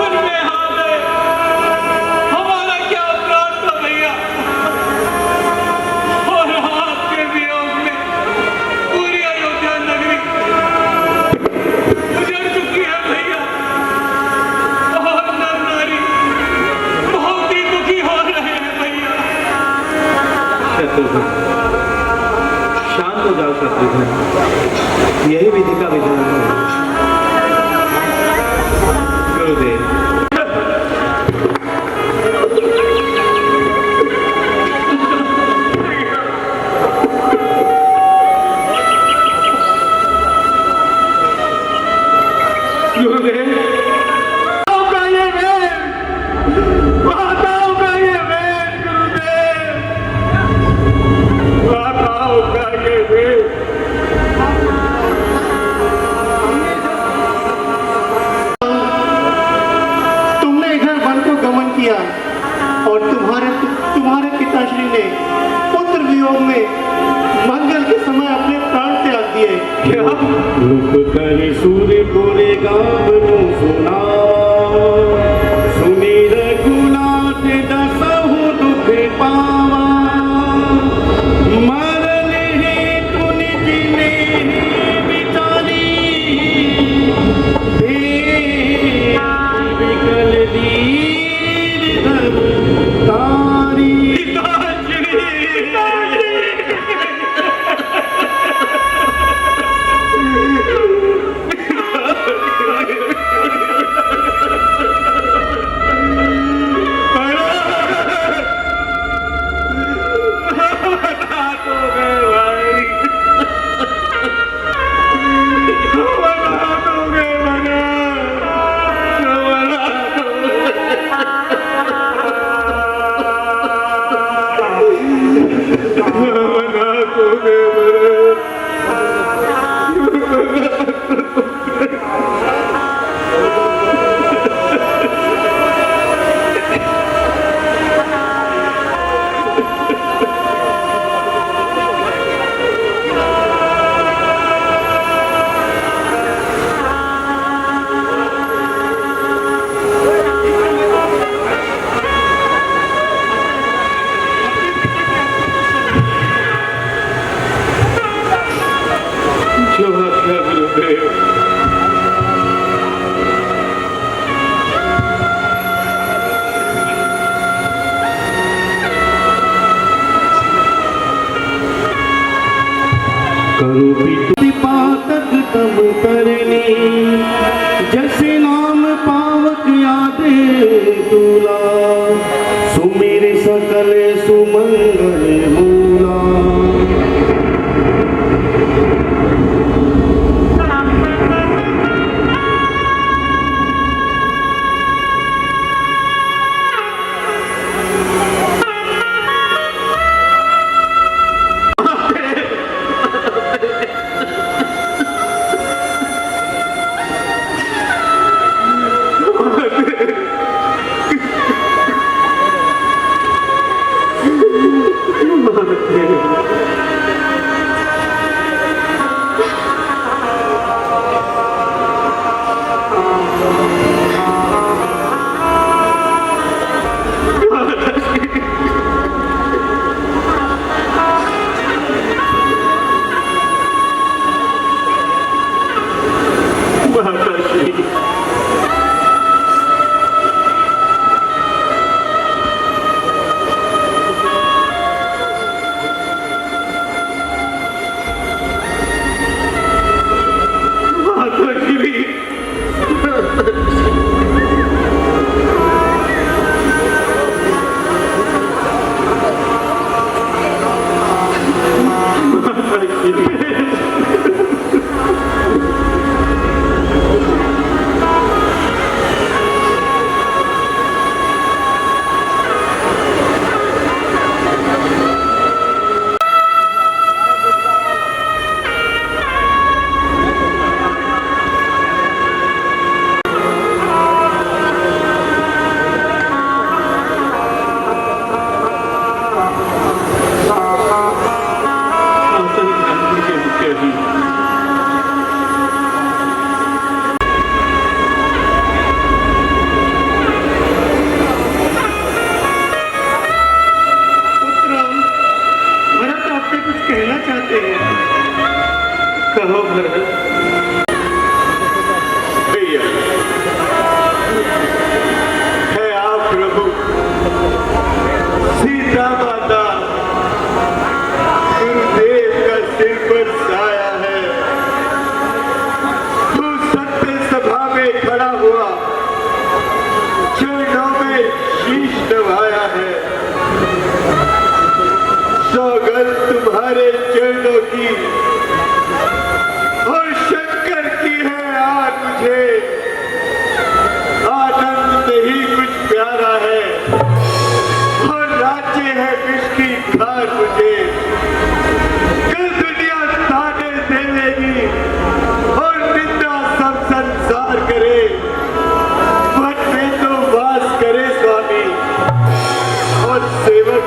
S8: उनमें हाथ है। हमारा क्या अपराध था भैया? और आपके वियोग में पूरी अयोध्या नगरी उजड़ चुकी है भैया। बहुत नर नारी बहुत ही दुखी हो रहे हैं भैया।
S7: शत्रुघ्न, शांत हो जाओ शत्रुघ्न, यही विधि का विधान है। गुरुदेव,
S8: गुरुदेव, आपका ये वेद, माताओं का ये वेद गुरुदेव, माताओं का ये वेद। तुमने इधर वन को गमन किया और तुम्हारे पिताश्री ने पुत्र वियोग में मंगल के समय अपने प्राण त्याग दिए। क्या
S11: रूप कर सूर्य पूरे गाम नु सुना, सुनी रघुनाथ दसहु सकल सुमंगल मूला।
S8: कहो भरत। भैया है आप प्रभु सीता माता गुरुदेव का सिर पर साया है। तू सत्य सभा में खड़ा हुआ चरणों में शीश नवाया है। सौगंध तुम्हारे चरणों की और शंकर की है आज मुझे। आनंद नहीं कुछ प्यारा है और राज्य है विष की खार मुझे। कल दुनिया ताने देगी और निंदा सब संसार करे। मन में तो वास करे स्वामी और सेवक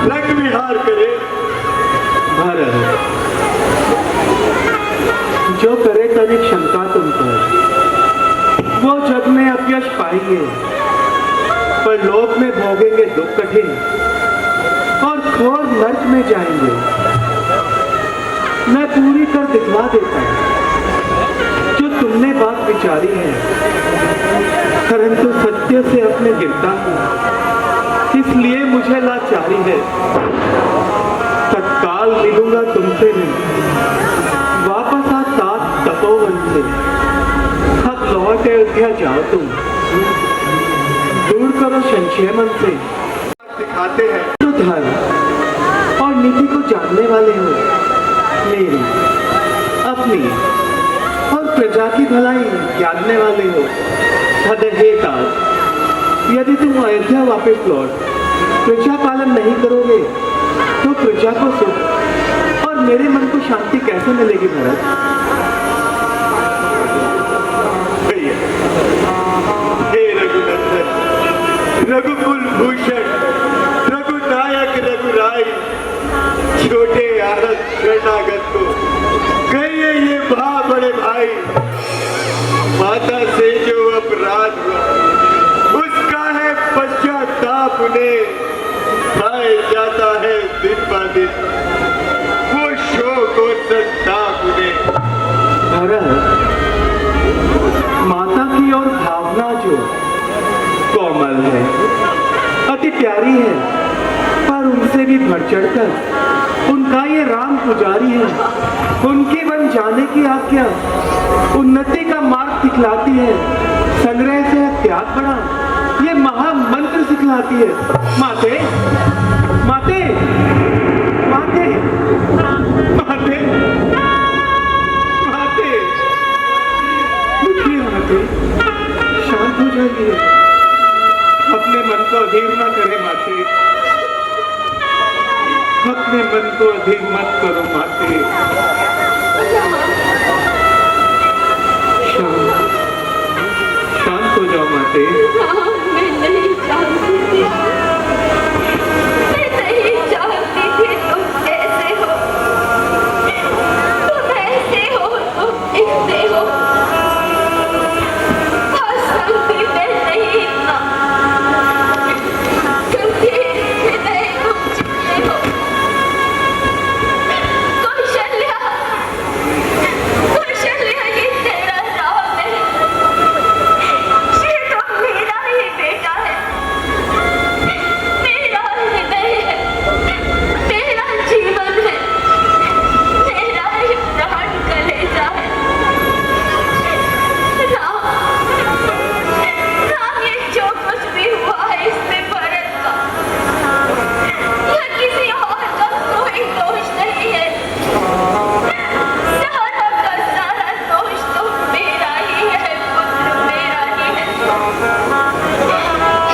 S8: लग विहार करे।
S7: भारत जो करे तनिक शंका तुम पर, वो जग में अपयश पाएंगे पर लोक में भोगेंगे दुख कठिन और घोर नर्क में जाएंगे। मैं पूरी कर दिखला देता हूं जो तुमने बात विचारी है, परंतु सत्य से अपने गिरता हूं इसलिए मुझे लाचारी है। तत्काल मिलूंगा तुमसे नहीं, वापस आ साथ तपोवन से। अब लौट अयोध्या जाओ तुम, दूर करो संशय मन से।
S8: दिखाते हैं
S7: तो धर्म और नीति को जानने वाले हो, मेरी अपनी और प्रजा की भलाई जानने वाले हो। हृदय यदि तुम अयोध्या वापस लौट प्रजा पालन नहीं करोगे तो प्रजा को सुख और मेरे मन को शांति कैसे मिलेगी भरत?
S8: हे रघुनंदन, रघुकुल भूषण, रघुनायक रघुराई, छोटे आरत शरणागत को कहिए ये भा बड़े भाई। माता से जो अपराध हुआ उसका है पश्चाताप उन्हें खाए जाता है दिन ब दिन। वो शोक और संताप उन्हें।
S7: भरत, माता की और भावना जो कोमल है, अति प्यारी है, पर उनसे भी बढ़ चढ़कर उनका ये राम पुजारी है। उनके बन जाने की आज्ञा उन्नति का मार्ग दिखलाती है। संग्रह से त्याग बड़ा, ये महामंत्र आंखें आती है। माते माते माते माते माते उठिए माते, शांत हो जाइए, अपने मन को अधीर न करें माते, अपने मन को अधीर मत करो माते। शांत हो जाओ माते।
S9: मैं नहीं चाहती थी, मैं नहीं चाहती थी तुम ऐसे हो, तुम ऐसे हो, तुम ऐसे हो। हंसती मैं नहीं था, क्योंकि हृदय तुम जीते हो। कौशल्या, कौशल्या, ये तेरा राम है, ये तो मेरा ही बेटा है, मेरा हृदय है, मेरा जीवन है, मेरा ही प्राण कलेजा है। राम, राम, ये जो कुछ भी हुआ है इसमें भरत का या किसी और का कोई दोष नहीं है। सारा का सारा दोष तो मेरा ही है पुत्र, मेरा ही है।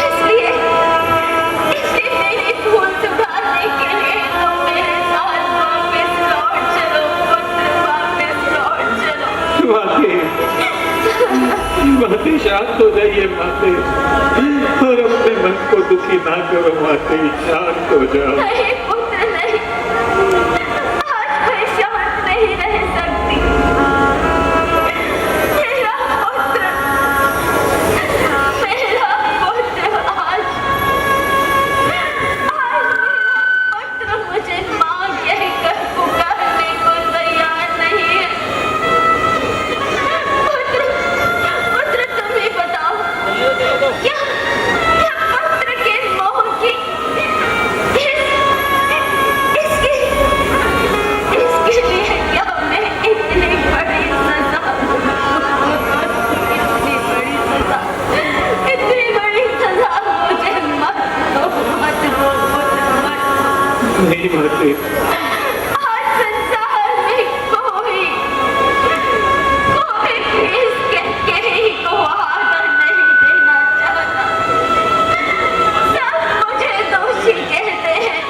S9: इसलिए मेरी भूल सुधारने के लिए तुम मेरे साथ वापस लौट चलो पुत्र, वापस लौट चलो।
S7: माते शांत हो जाइए माते, और अपने मन को दुखी ना करो माते, शांत हो जाओ।
S9: नहीं पुत्र नहीं, आज मैं शांत नहीं रह सकती। मेरा पुत्र आज मेरा पुत्र मुझे माँ कहकर पुकारने को तैयार नहीं है। पुत्र तुम ही बताओ, क्या पुत्र के मोह की इसके लिए क्या मैं इतनी बड़ी सजा, इतनी बड़ी सजा मुझे मत दो, मत दो पुत्र, मत दो।
S7: नहीं माते,
S9: आज संसार में कोई भी इसके ही को आदर नहीं देना चाहता, सब मुझे दोषी कहते हैं।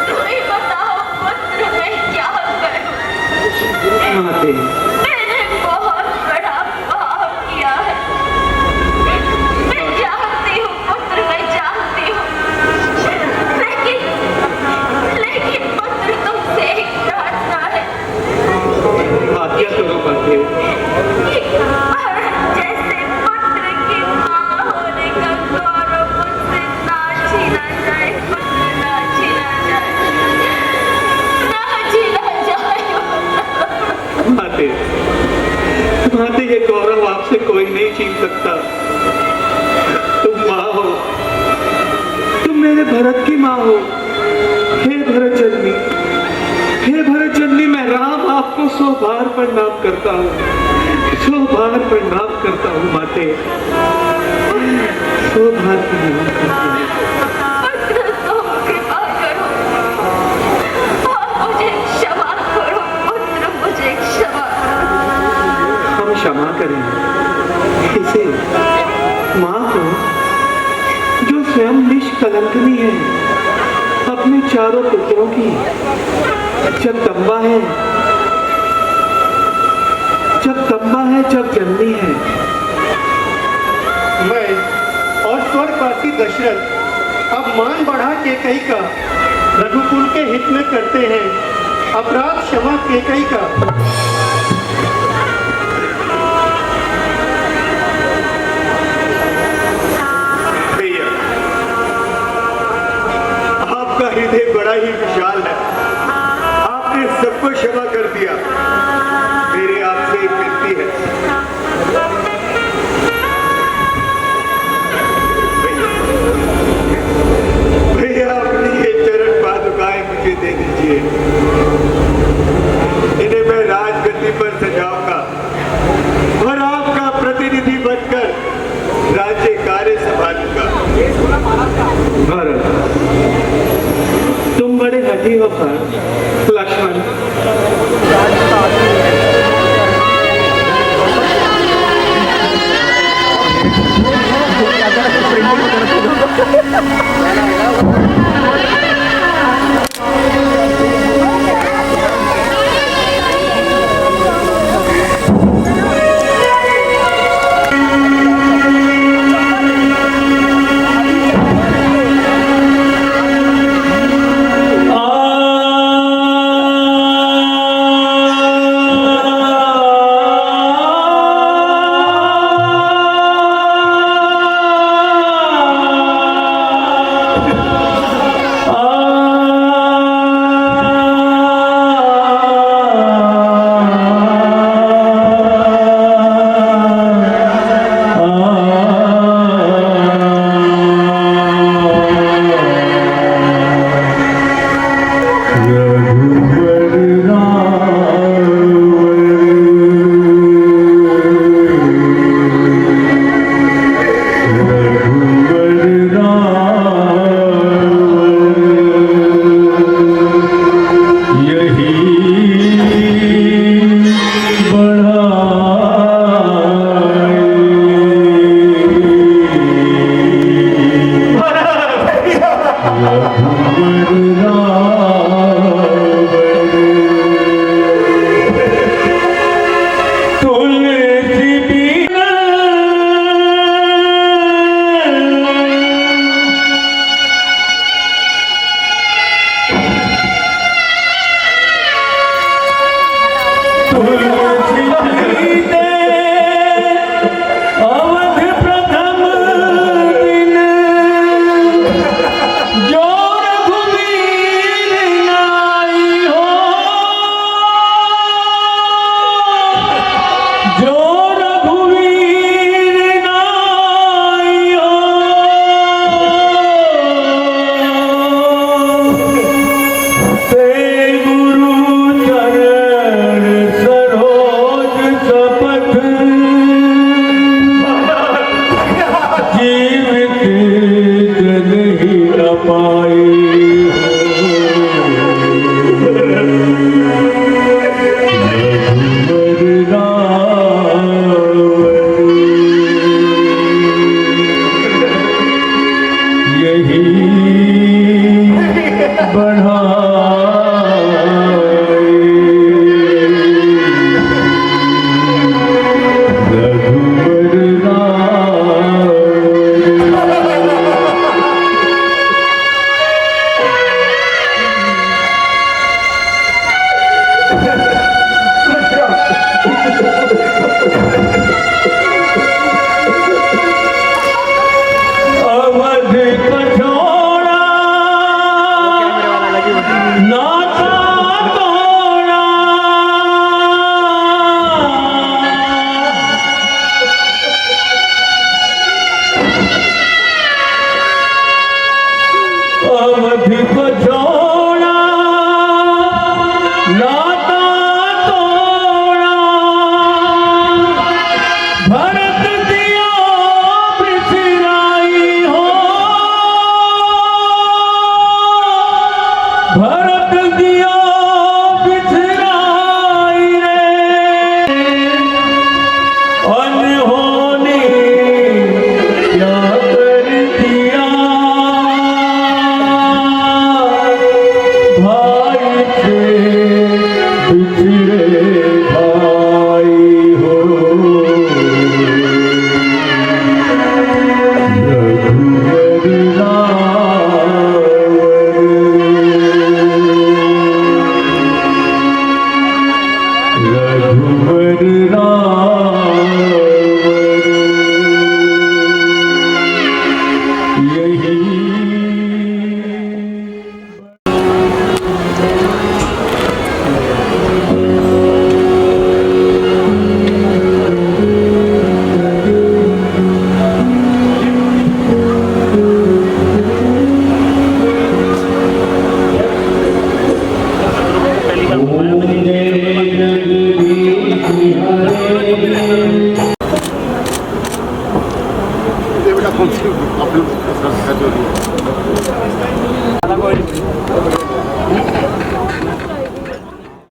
S9: तुम ही बताओ पुत्र, मैं क्या करूं?
S7: माते
S9: मैंने बहुत बड़ा पाप किया है, मैं जानती हूँ पुत्र, मैं जानती हूँ, लेकिन पुत्र तुमसे एक प्रार्थना है।
S7: आज्ञा करो माते।
S9: जैसे पुत्र की माँ होने का गौरव मुझसे ना छीना जाए पुत्र, ना छीना जाए, ना छीना जाए।
S7: माते माते, ये गौरव आपसे कोई नहीं छीन सकता। तुम माँ हो, तुम मेरे भरत की माँ हो। हे भरत जननी, हे भरत जननी, मैं राम आपको 100 बार प्रणाम करता हूँ, 100 बार प्रणाम करता हूँ माते, 100 बार प्रणाम करता हूँ।
S9: पुत्र तुम कृपा करो और मुझे क्षमा करो पुत्र, मुझे क्षमा करो।
S7: हम क्षमा करें इसे माँ को, जो स्वयं निष्कलंकनी है, अपने चारों पुत्रों की जब दम्बा है, जब जननी है।
S10: मैं और स्वर्गवासी दशरथ अब मान बढ़ा केकई का रघुकुल के हित में करते हैं अपराध क्षमा केकई का।
S11: भैया, आपका हृदय बड़ा ही विशाल है, आपने सबको क्षमा कर दिया। मेरी आपसे एक विनती है, भैया अपनी ये चरण पादुकाएं मुझे दे दीजिए, इन्हें मैं राजगद्दी पर सजाऊंगा और आपका प्रतिनिधि बनकर राज्य कार्य संभालूंगा।
S2: कौन सी